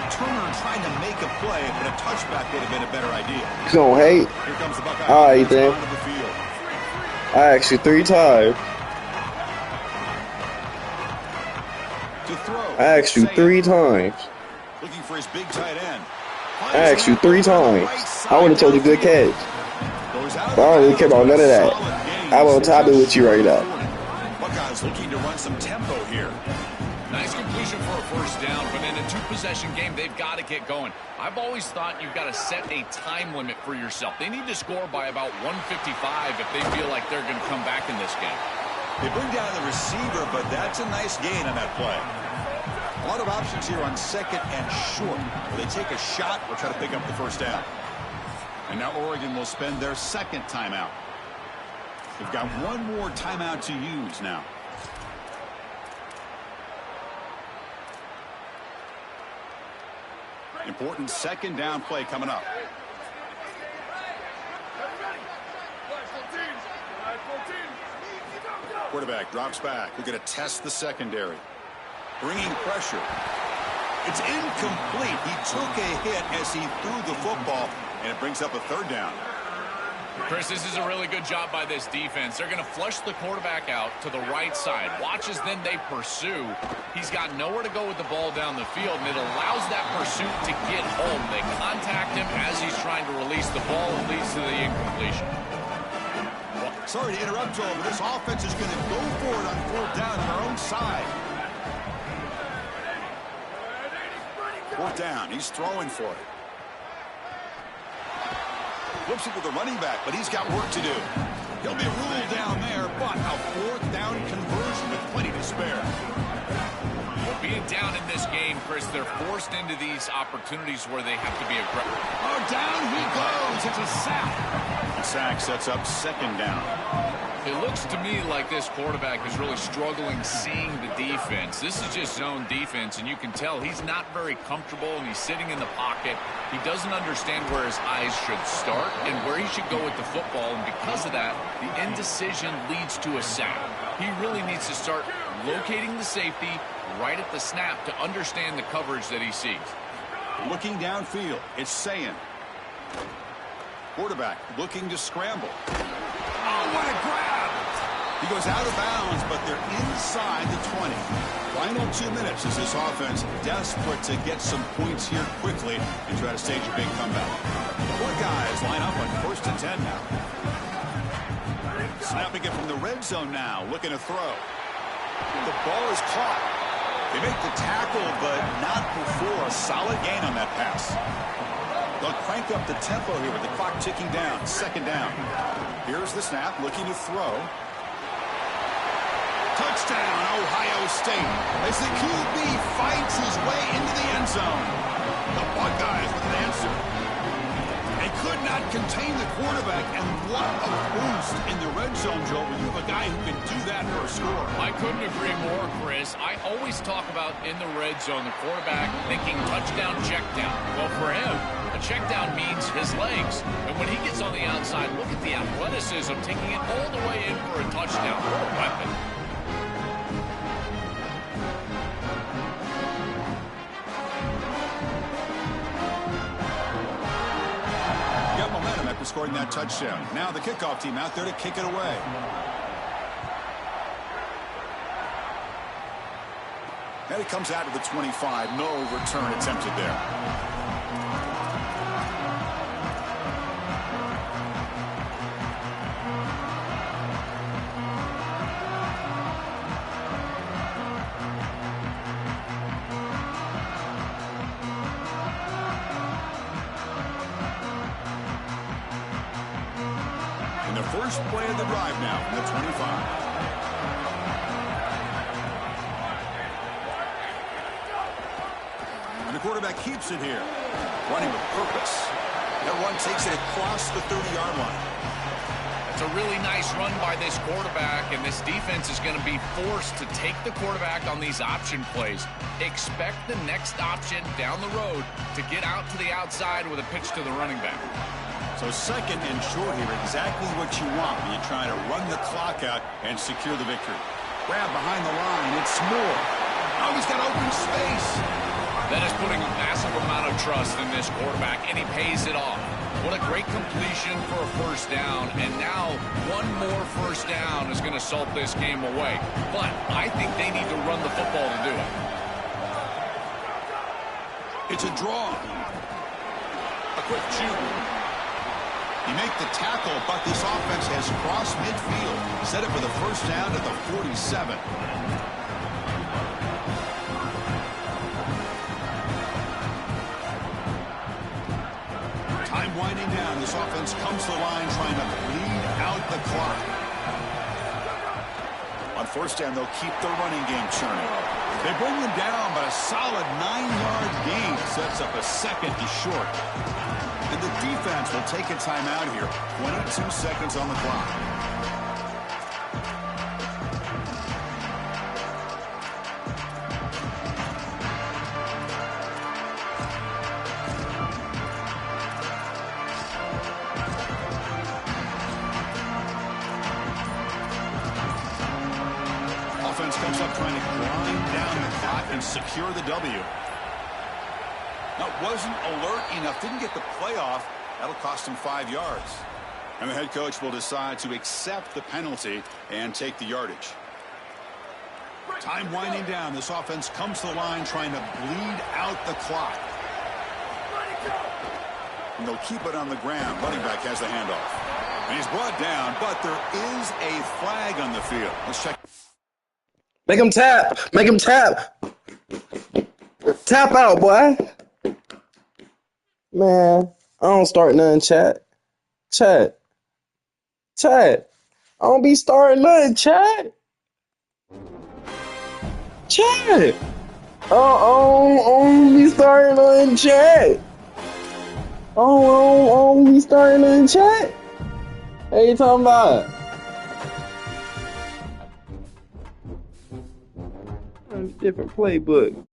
returner trying to make a play, but a touchback would have been a better idea. You gonna hate. Here comes the Buckeyes. All right, then. Onto the field. I asked you 3 times. To throw. I asked you 3 times. Looking for his big tight end. I asked you 3 times. I would have told you good catch. But I don't really care about none of that. I'm on top of it with you right now. Buckeyes looking to run some tempo here. Nice completion for a first down, but in a two-possession game, they've got to get going. I've always thought you've got to set a time limit for yourself. They need to score by about 155 if they feel like they're going to come back in this game. They bring down the receiver, but that's a nice gain on that play. A lot of options here on second and short. They take a shot or try to pick up the first down. And now Oregon will spend their second timeout. They've got one more timeout to use now. Important second down play coming up. Quarterback drops back. We're going to test the secondary. Bringing pressure. It's incomplete. He took a hit as he threw the football, and it brings up a third down. Chris, this is a really good job by this defense. They're going to flush the quarterback out to the right side. Watch as then they pursue. He's got nowhere to go with the ball down the field, and it allows that pursuit to get home. They contact him as he's trying to release the ball and leads to the incompletion. Well, sorry to interrupt, Joel, but this offense is going to go for it on fourth down on their own side. Fourth down. He's throwing for it. Flips it to the running back, but he's got work to do. He'll be ruled down there, but a fourth down conversion with plenty to spare. Well, being down in this game, Chris, they're forced into these opportunities where they have to be aggressive. Oh, down he goes. It's a sack. The sack sets up second down. It looks to me like this quarterback is really struggling seeing the defense. This is just zone defense, and you can tell he's not very comfortable, and he's sitting in the pocket. He doesn't understand where his eyes should start and where he should go with the football, and because of that, the indecision leads to a sack. He really needs to start locating the safety right at the snap to understand the coverage that he sees. Looking downfield, it's Sayin. Quarterback looking to scramble. Oh, what a grab! He goes out of bounds, but they're inside the 20. Final 2 minutes as this offense desperate to get some points here quickly and try to stage a big comeback. Four guys line up on 1st and 10 now. Snapping it from the red zone now, looking to throw. The ball is caught. They make the tackle, but not before a solid gain on that pass. They'll crank up the tempo here with the clock ticking down. Second down. Here's the snap, looking to throw. Touchdown, Ohio State, as the QB fights his way into the end zone. The Buckeyes with an answer. They could not contain the quarterback, and what a boost in the red zone, Joe, when you have a guy who can do that for a score. I couldn't agree more, Chris. I always talk about in the red zone, the quarterback thinking touchdown, check down. Well, for him, a check down means his legs. And when he gets on the outside, look at the athleticism, taking it all the way in for a touchdown. What a weapon. Got momentum after scoring that touchdown. Now the kickoff team out there to kick it away. And it comes out to the 25. No return attempted there. First play of the drive now from the 25. And the quarterback keeps it here. Running with purpose. That run takes it across the 30-yard line. It's a really nice run by this quarterback, and this defense is going to be forced to take the quarterback on these option plays. Expect the next option down the road to get out to the outside with a pitch to the running back. So second and short here, exactly what you want when you're trying to run the clock out and secure the victory. Grab behind the line, it's Moore. Oh, he's got open space. That is putting a massive amount of trust in this quarterback, and he pays it off. What a great completion for a first down, and now one more first down is going to salt this game away. But I think they need to run the football to do it. It's a draw. A quick shoot. You make the tackle, but this offense has crossed midfield. Set it for the first down at the 47. Time winding down. This offense comes to the line trying to bleed out the clock. On first down, they'll keep the running game churning. They bring them down, but a solid 9-yard gain sets up a second and short. And the defense will take a timeout here. 22 seconds on the clock. Offense comes up trying to grind down the clock and secure the W. That wasn't alert enough. Didn't get the playoff. That'll cost him 5 yards. And the head coach will decide to accept the penalty and take the yardage. Time winding down. This offense comes to the line trying to bleed out the clock. And they'll keep it on the ground. Running back has the handoff. And he's brought down, but there is a flag on the field. Let's check. Make him tap. Make him tap. Tap out, boy. Man, I don't start nothing, chat. Chat. I don't be starting nothing, chat. I don't be starting nothing, chat. I don't be starting nothing, chat. What you talking about? Different playbook.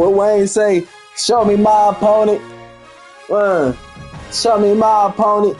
What Wayne say? Show me my opponent. Show me my opponent.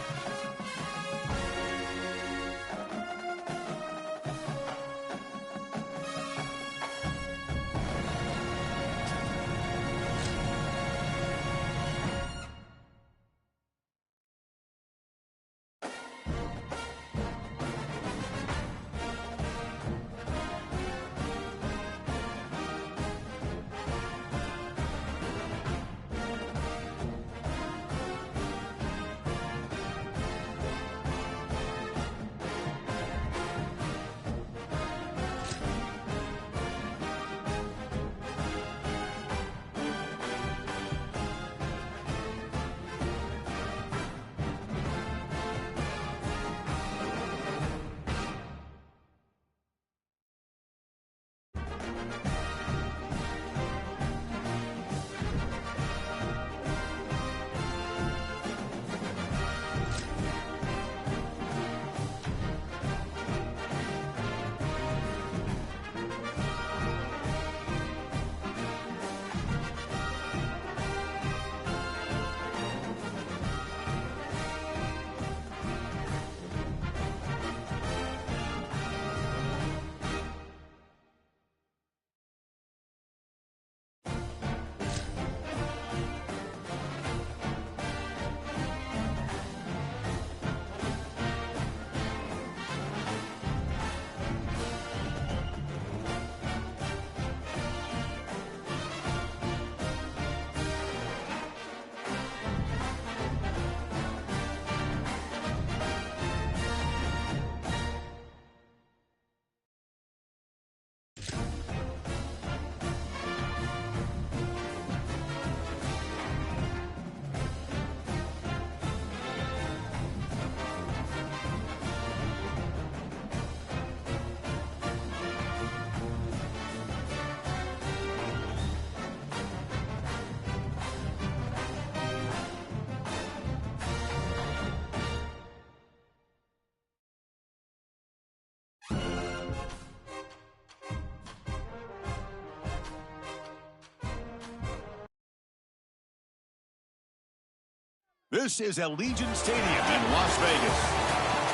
This is Allegiant Stadium in Las Vegas.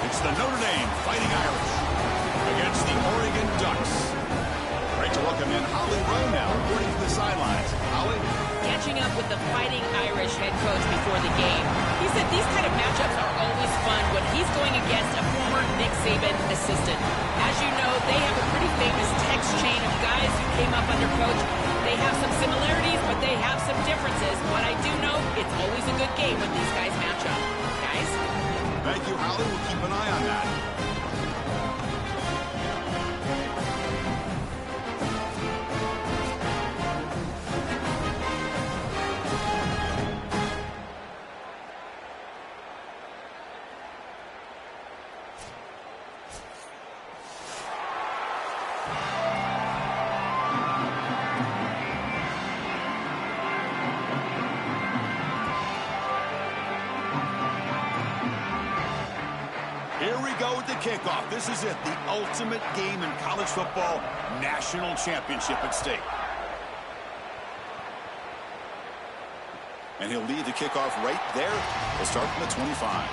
It's the Notre Dame Fighting Irish against the Oregon Ducks. Great to welcome in Holly Rowe now, reporting from the sidelines. Holly? Catching up with the Fighting Irish head coach before the game. He said these kind of matchups are always fun when he's going against a former Nick Saban assistant. As you know, they have a pretty famous text chain of guys who came up under coach. They have some similarities, but they have some differences. What I do know, it's always a good game when these guys match up. Guys? Thank you, Holly. We'll keep an eye on that. Here we go with the kickoff. This is it, the ultimate game in college football, national championship at stake. And he'll lead the kickoff right there. We'll start from the 25.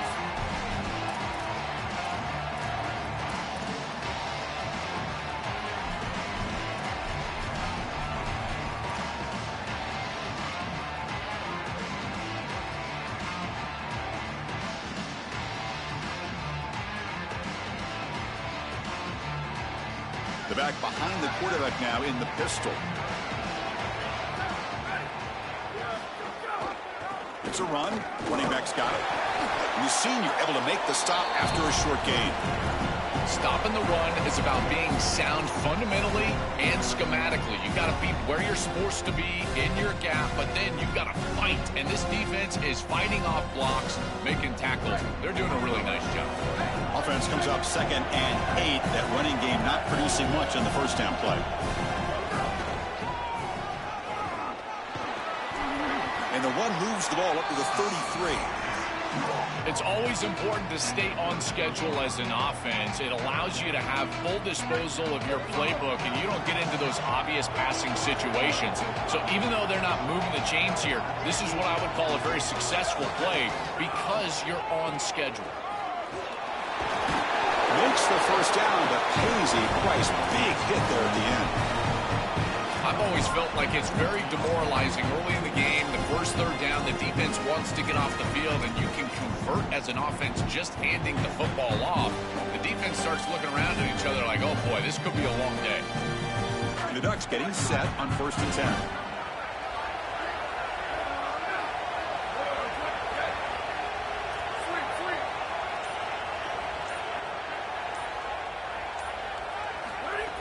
The back behind the quarterback now in the pistol. It's a run. Running back's got it. And the senior able to make the stop after a short gain. Stopping the run is about being sound fundamentally and schematically. You got to be where you're supposed to be in your gap, but then you got to fight. And this defense is fighting off blocks, making tackles. They're doing a really nice job. Offense comes up 2nd and 8. That running game not producing much on the first down play. And the one moves the ball up to the 33. It's always important to stay on schedule as an offense. It allows you to have full disposal of your playbook, and you don't get into those obvious passing situations. So even though they're not moving the chains here, this is what I would call a very successful play because you're on schedule. Makes the first down, but pays a price. Big hit there at the end. I've always felt like it's very demoralizing early in the game. The first third down, the defense wants to get off the field, and you can convert as an offense just handing the football off. The defense starts looking around at each other like, oh boy, this could be a long day. And the Ducks getting set on 1st and 10.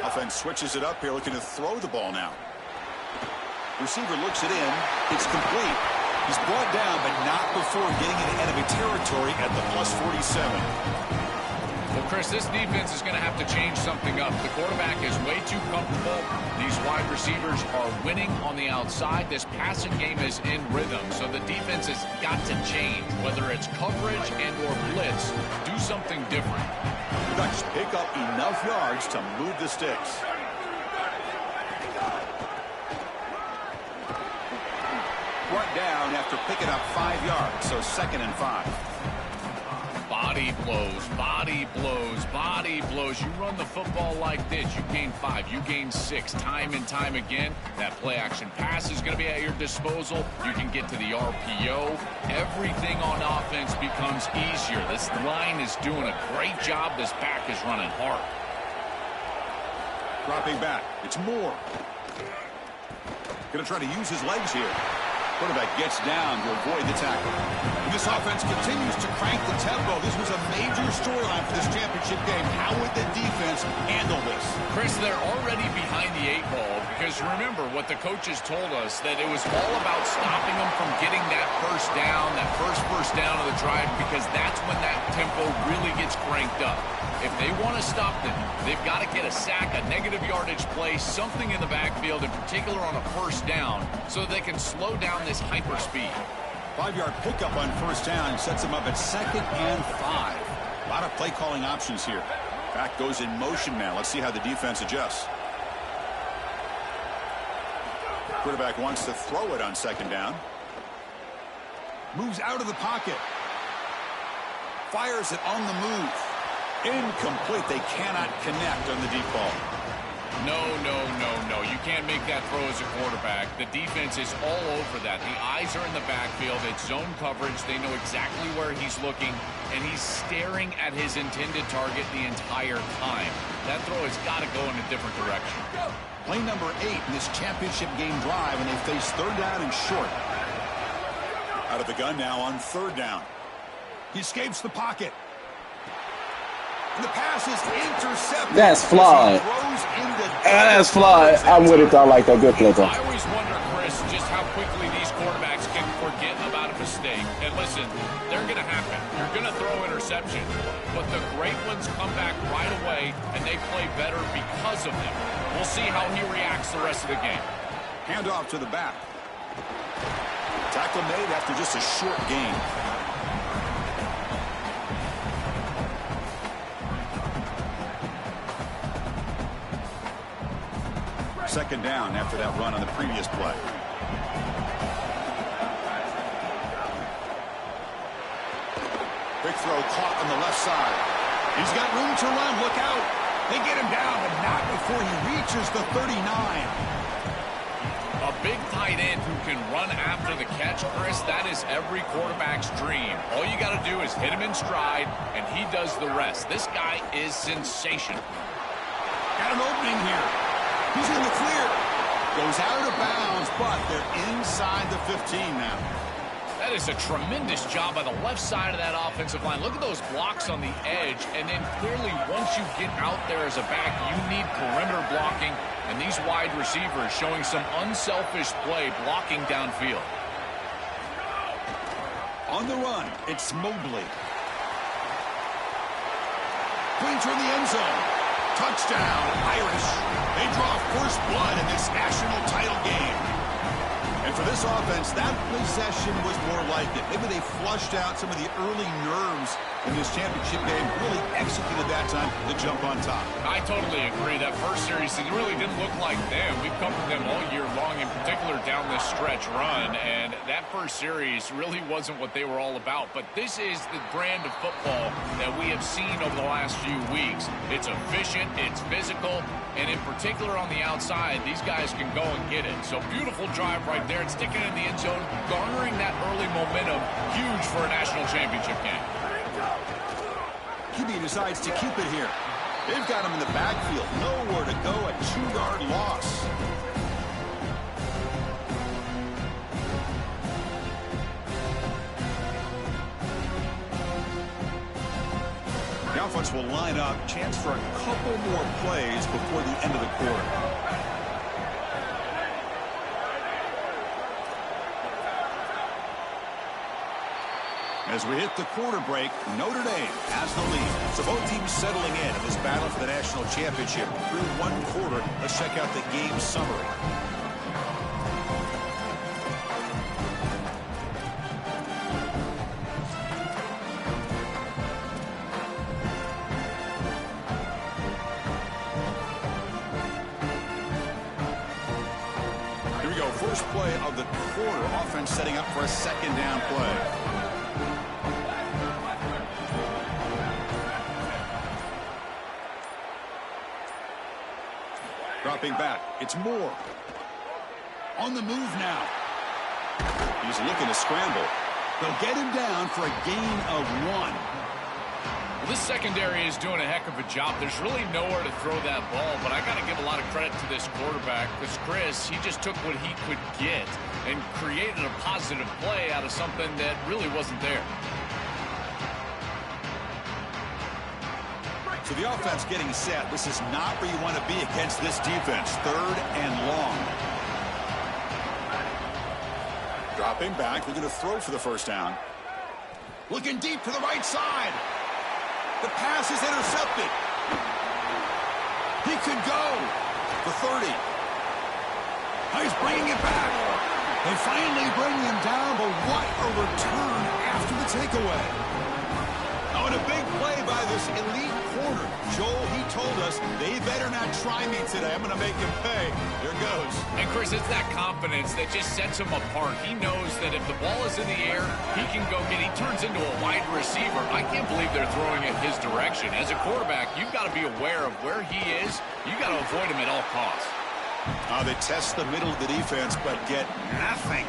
Offense switches it up here, looking to throw the ball now. Receiver looks it in. It's complete. He's brought down, but not before getting into enemy territory at the +47. Well, Chris, this defense is going to have to change something up. The quarterback is way too comfortable. These wide receivers are winning on the outside. This passing game is in rhythm, so the defense has got to change. Whether it's coverage and or blitz, do something different. The Ducks pick up enough yards to move the sticks. Brought down after picking up 5 yards, so 2nd and 5. Body blows, body blows, body blows. You run the football like this, you gain 5, you gain 6, time and time again. That play action pass is going to be at your disposal. You can get to the RPO. Everything on offense becomes easier. This line is doing a great job. This back is running hard. Dropping back, it's Moore. Going to try to use his legs here. Quarterback gets down to avoid the tackle. And this offense continues to crank the tempo. This was a major storyline for this championship game. How would the defense handle this? Chris, they're already behind the 8 ball because remember what the coaches told us, that it was all about stopping them from getting that first down of the drive, because that's when that tempo really gets cranked up. If they want to stop them, they've got to get a sack, a negative yardage play, something in the backfield, in particular on a first down, so that they can slow down this hyper speed. 5-yard pickup on 1st down sets them up at 2nd and 5. A lot of play calling options here. Back goes in motion now. Let's see how the defense adjusts. Quarterback wants to throw it on 2nd down. Moves out of the pocket. Fires it on the move. Incomplete. They cannot connect on the deep ball. No. You can't make that throw as a quarterback. The defense is all over that. The eyes are in the backfield. It's zone coverage. They know exactly where he's looking, and he's staring at his intended target the entire time. That throw has got to go in a different direction. Play number 8 in this championship game drive, and they face 3rd down and short. Out of the gun now on 3rd down. He escapes the pocket. The pass is intercepted. That's flawed. That's flawed. I'm with it, though. I like that. Good play, though. I always wonder, Chris, just how quickly these quarterbacks can forget about a mistake. And listen, they're going to happen. You're going to throw interceptions. But the great ones come back right away, and they play better because of them. We'll see how he reacts the rest of the game. Handoff to the back. Tackle made after just a short gain. Second down after that run on the previous play. Big throw caught on the left side. He's got room to run. Look out. They get him down, but not before he reaches the 39. A big tight end who can run after the catch, Chris, that is every quarterback's dream. All you got to do is hit him in stride, and he does the rest. This guy is sensational. Got an opening here. He's in the clear. Goes out of bounds, but they're inside the 15 now. That is a tremendous job by the left side of that offensive line. Look at those blocks on the edge, and then clearly once you get out there as a back, you need perimeter blocking, and these wide receivers showing some unselfish play blocking downfield. On the run, it's Mobley. Clean toward the end zone. Touchdown, Irish. They draw first blood in this national title game. And for this offense, that possession was more like it. Maybe they flushed out some of the early nerves in this championship game, really executed that time to jump on top. I totally agree. That first series, it really didn't look like them. We've covered them all year long, in particular down this stretch run, and that first series really wasn't what they were all about. But this is the brand of football that we have seen over the last few weeks. It's efficient, it's physical, and in particular on the outside, these guys can go and get it. So beautiful drive right there. It's sticking in the end zone, garnering that early momentum. Huge for a national championship game. QB decides to keep it here. They've got him in the backfield. Nowhere to go. A 2-yard loss. The offense will line up. Chance for a couple more plays before the end of the quarter. As we hit the quarter break, Notre Dame has the lead. So both teams settling in this battle for the national championship through one quarter. Let's check out the game summary. Here we go. First play of the quarter. Offense setting up for a second down play. Dropping back. It's Moore. On the move now. He's looking to scramble. They'll get him down for a gain of 1. Well, this secondary is doing a heck of a job. There's really nowhere to throw that ball, but I got to give a lot of credit to this quarterback because Chris, he just took what he could get and created a positive play out of something that really wasn't there. So the offense getting set. This is not where you want to be against this defense. 3rd and long. Dropping back. They're going to throw for the first down. Looking deep to the right side. The pass is intercepted. He could go for 30. He's bringing it back. They finally bring him down, but what a return after the takeaway. Oh, and a big play by this elite corner. Joel, he told us, they better not try me today. I'm going to make him pay. There goes. And, Chris, it's that confidence that just sets him apart. He knows that if the ball is in the air, he can go get it. He turns into a wide receiver. I can't believe they're throwing it his direction. As a quarterback, you've got to be aware of where he is. You've got to avoid him at all costs. They test the middle of the defense, but get nothing.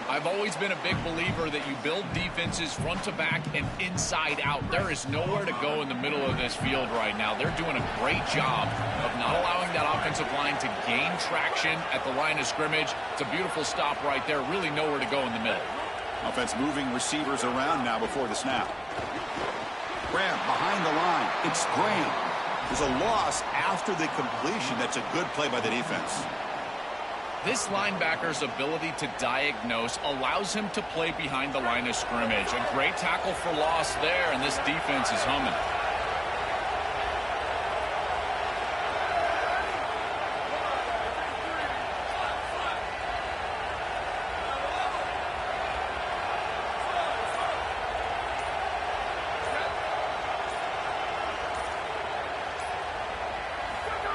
I've always been a big believer that you build defenses front to back and inside out. There is nowhere to go in the middle of this field right now. They're doing a great job of not allowing that offensive line to gain traction at the line of scrimmage. It's a beautiful stop right there. Really nowhere to go in the middle. Offense moving receivers around now before the snap. Graham behind the line. It's Graham. There's a loss after the completion. That's a good play by the defense. This linebacker's ability to diagnose allows him to play behind the line of scrimmage. A great tackle for loss there, and this defense is humming.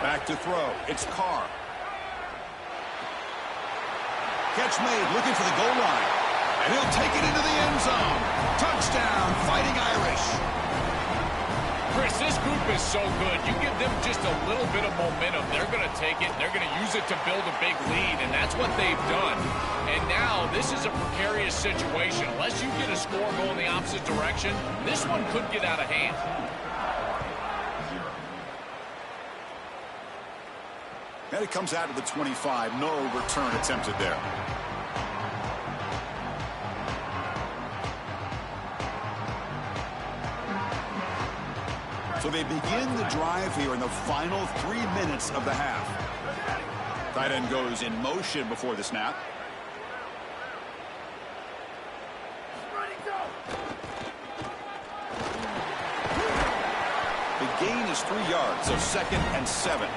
Back to throw. It's Carr. Catch made, looking for the goal line. And he'll take it into the end zone. Touchdown, Fighting Irish. Chris, this group is so good. You give them just a little bit of momentum, they're going to take it, they're going to use it to build a big lead, and that's what they've done. And now this is a precarious situation. Unless you get a score going the opposite direction, this one could get out of hand. And it comes out of the 25. No return attempted there. So they begin the drive here in the final 3 minutes of the half. Tight end goes in motion before the snap. The gain is 3 yards, so 2nd and 7.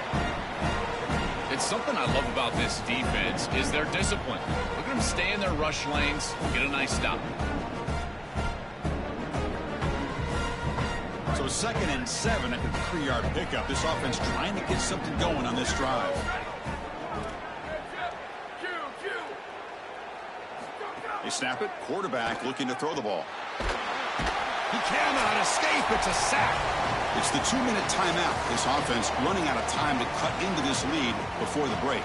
It's something I love about this defense is their discipline. Look at them stay in their rush lanes, get a nice stop. So 2nd and 7 at the 3-yard pickup. This offense trying to get something going on this drive. They snap it. Quarterback looking to throw the ball. He cannot escape. It's a sack. It's the 2-minute timeout. This offense running out of time to cut into this lead before the break.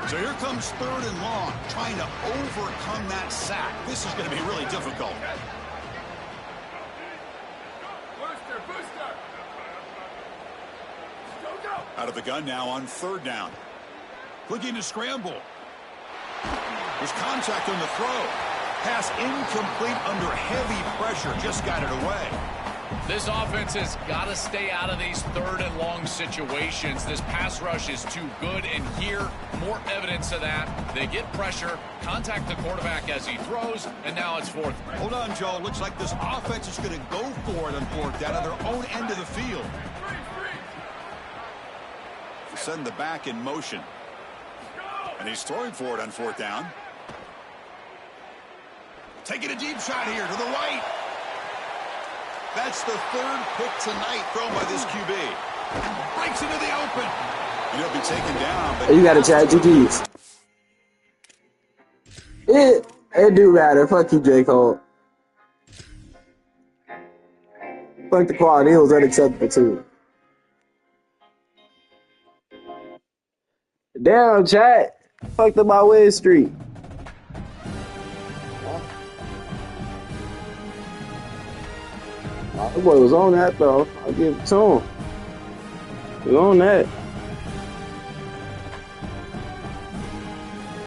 So here comes 3rd and long, trying to overcome that sack. This is going to be really difficult. Out of the gun now on 3rd down. Looking to scramble. There's contact on the throw. Pass incomplete under heavy pressure. Just got it away. This offense has got to stay out of these 3rd and long situations. This pass rush is too good, and here, more evidence of that. They get pressure, contact the quarterback as he throws, and now it's 4th. Hold on, Joe. Looks like this offense is going to go for it on 4th down on their own end of the field. Send the back in motion. And he's throwing for it on 4th down. Taking a deep shot here to the right. That's the 3rd pick tonight thrown by this QB. Breaks into the open. And he'll be taken down. But You got to chat GG's. It do matter. Fuck you, J. Cole. Fuck the quality. It was unacceptable, too. Damn, chat. Fucked up my win streak. The boy was on that, though. I'll give it to him. He was on that.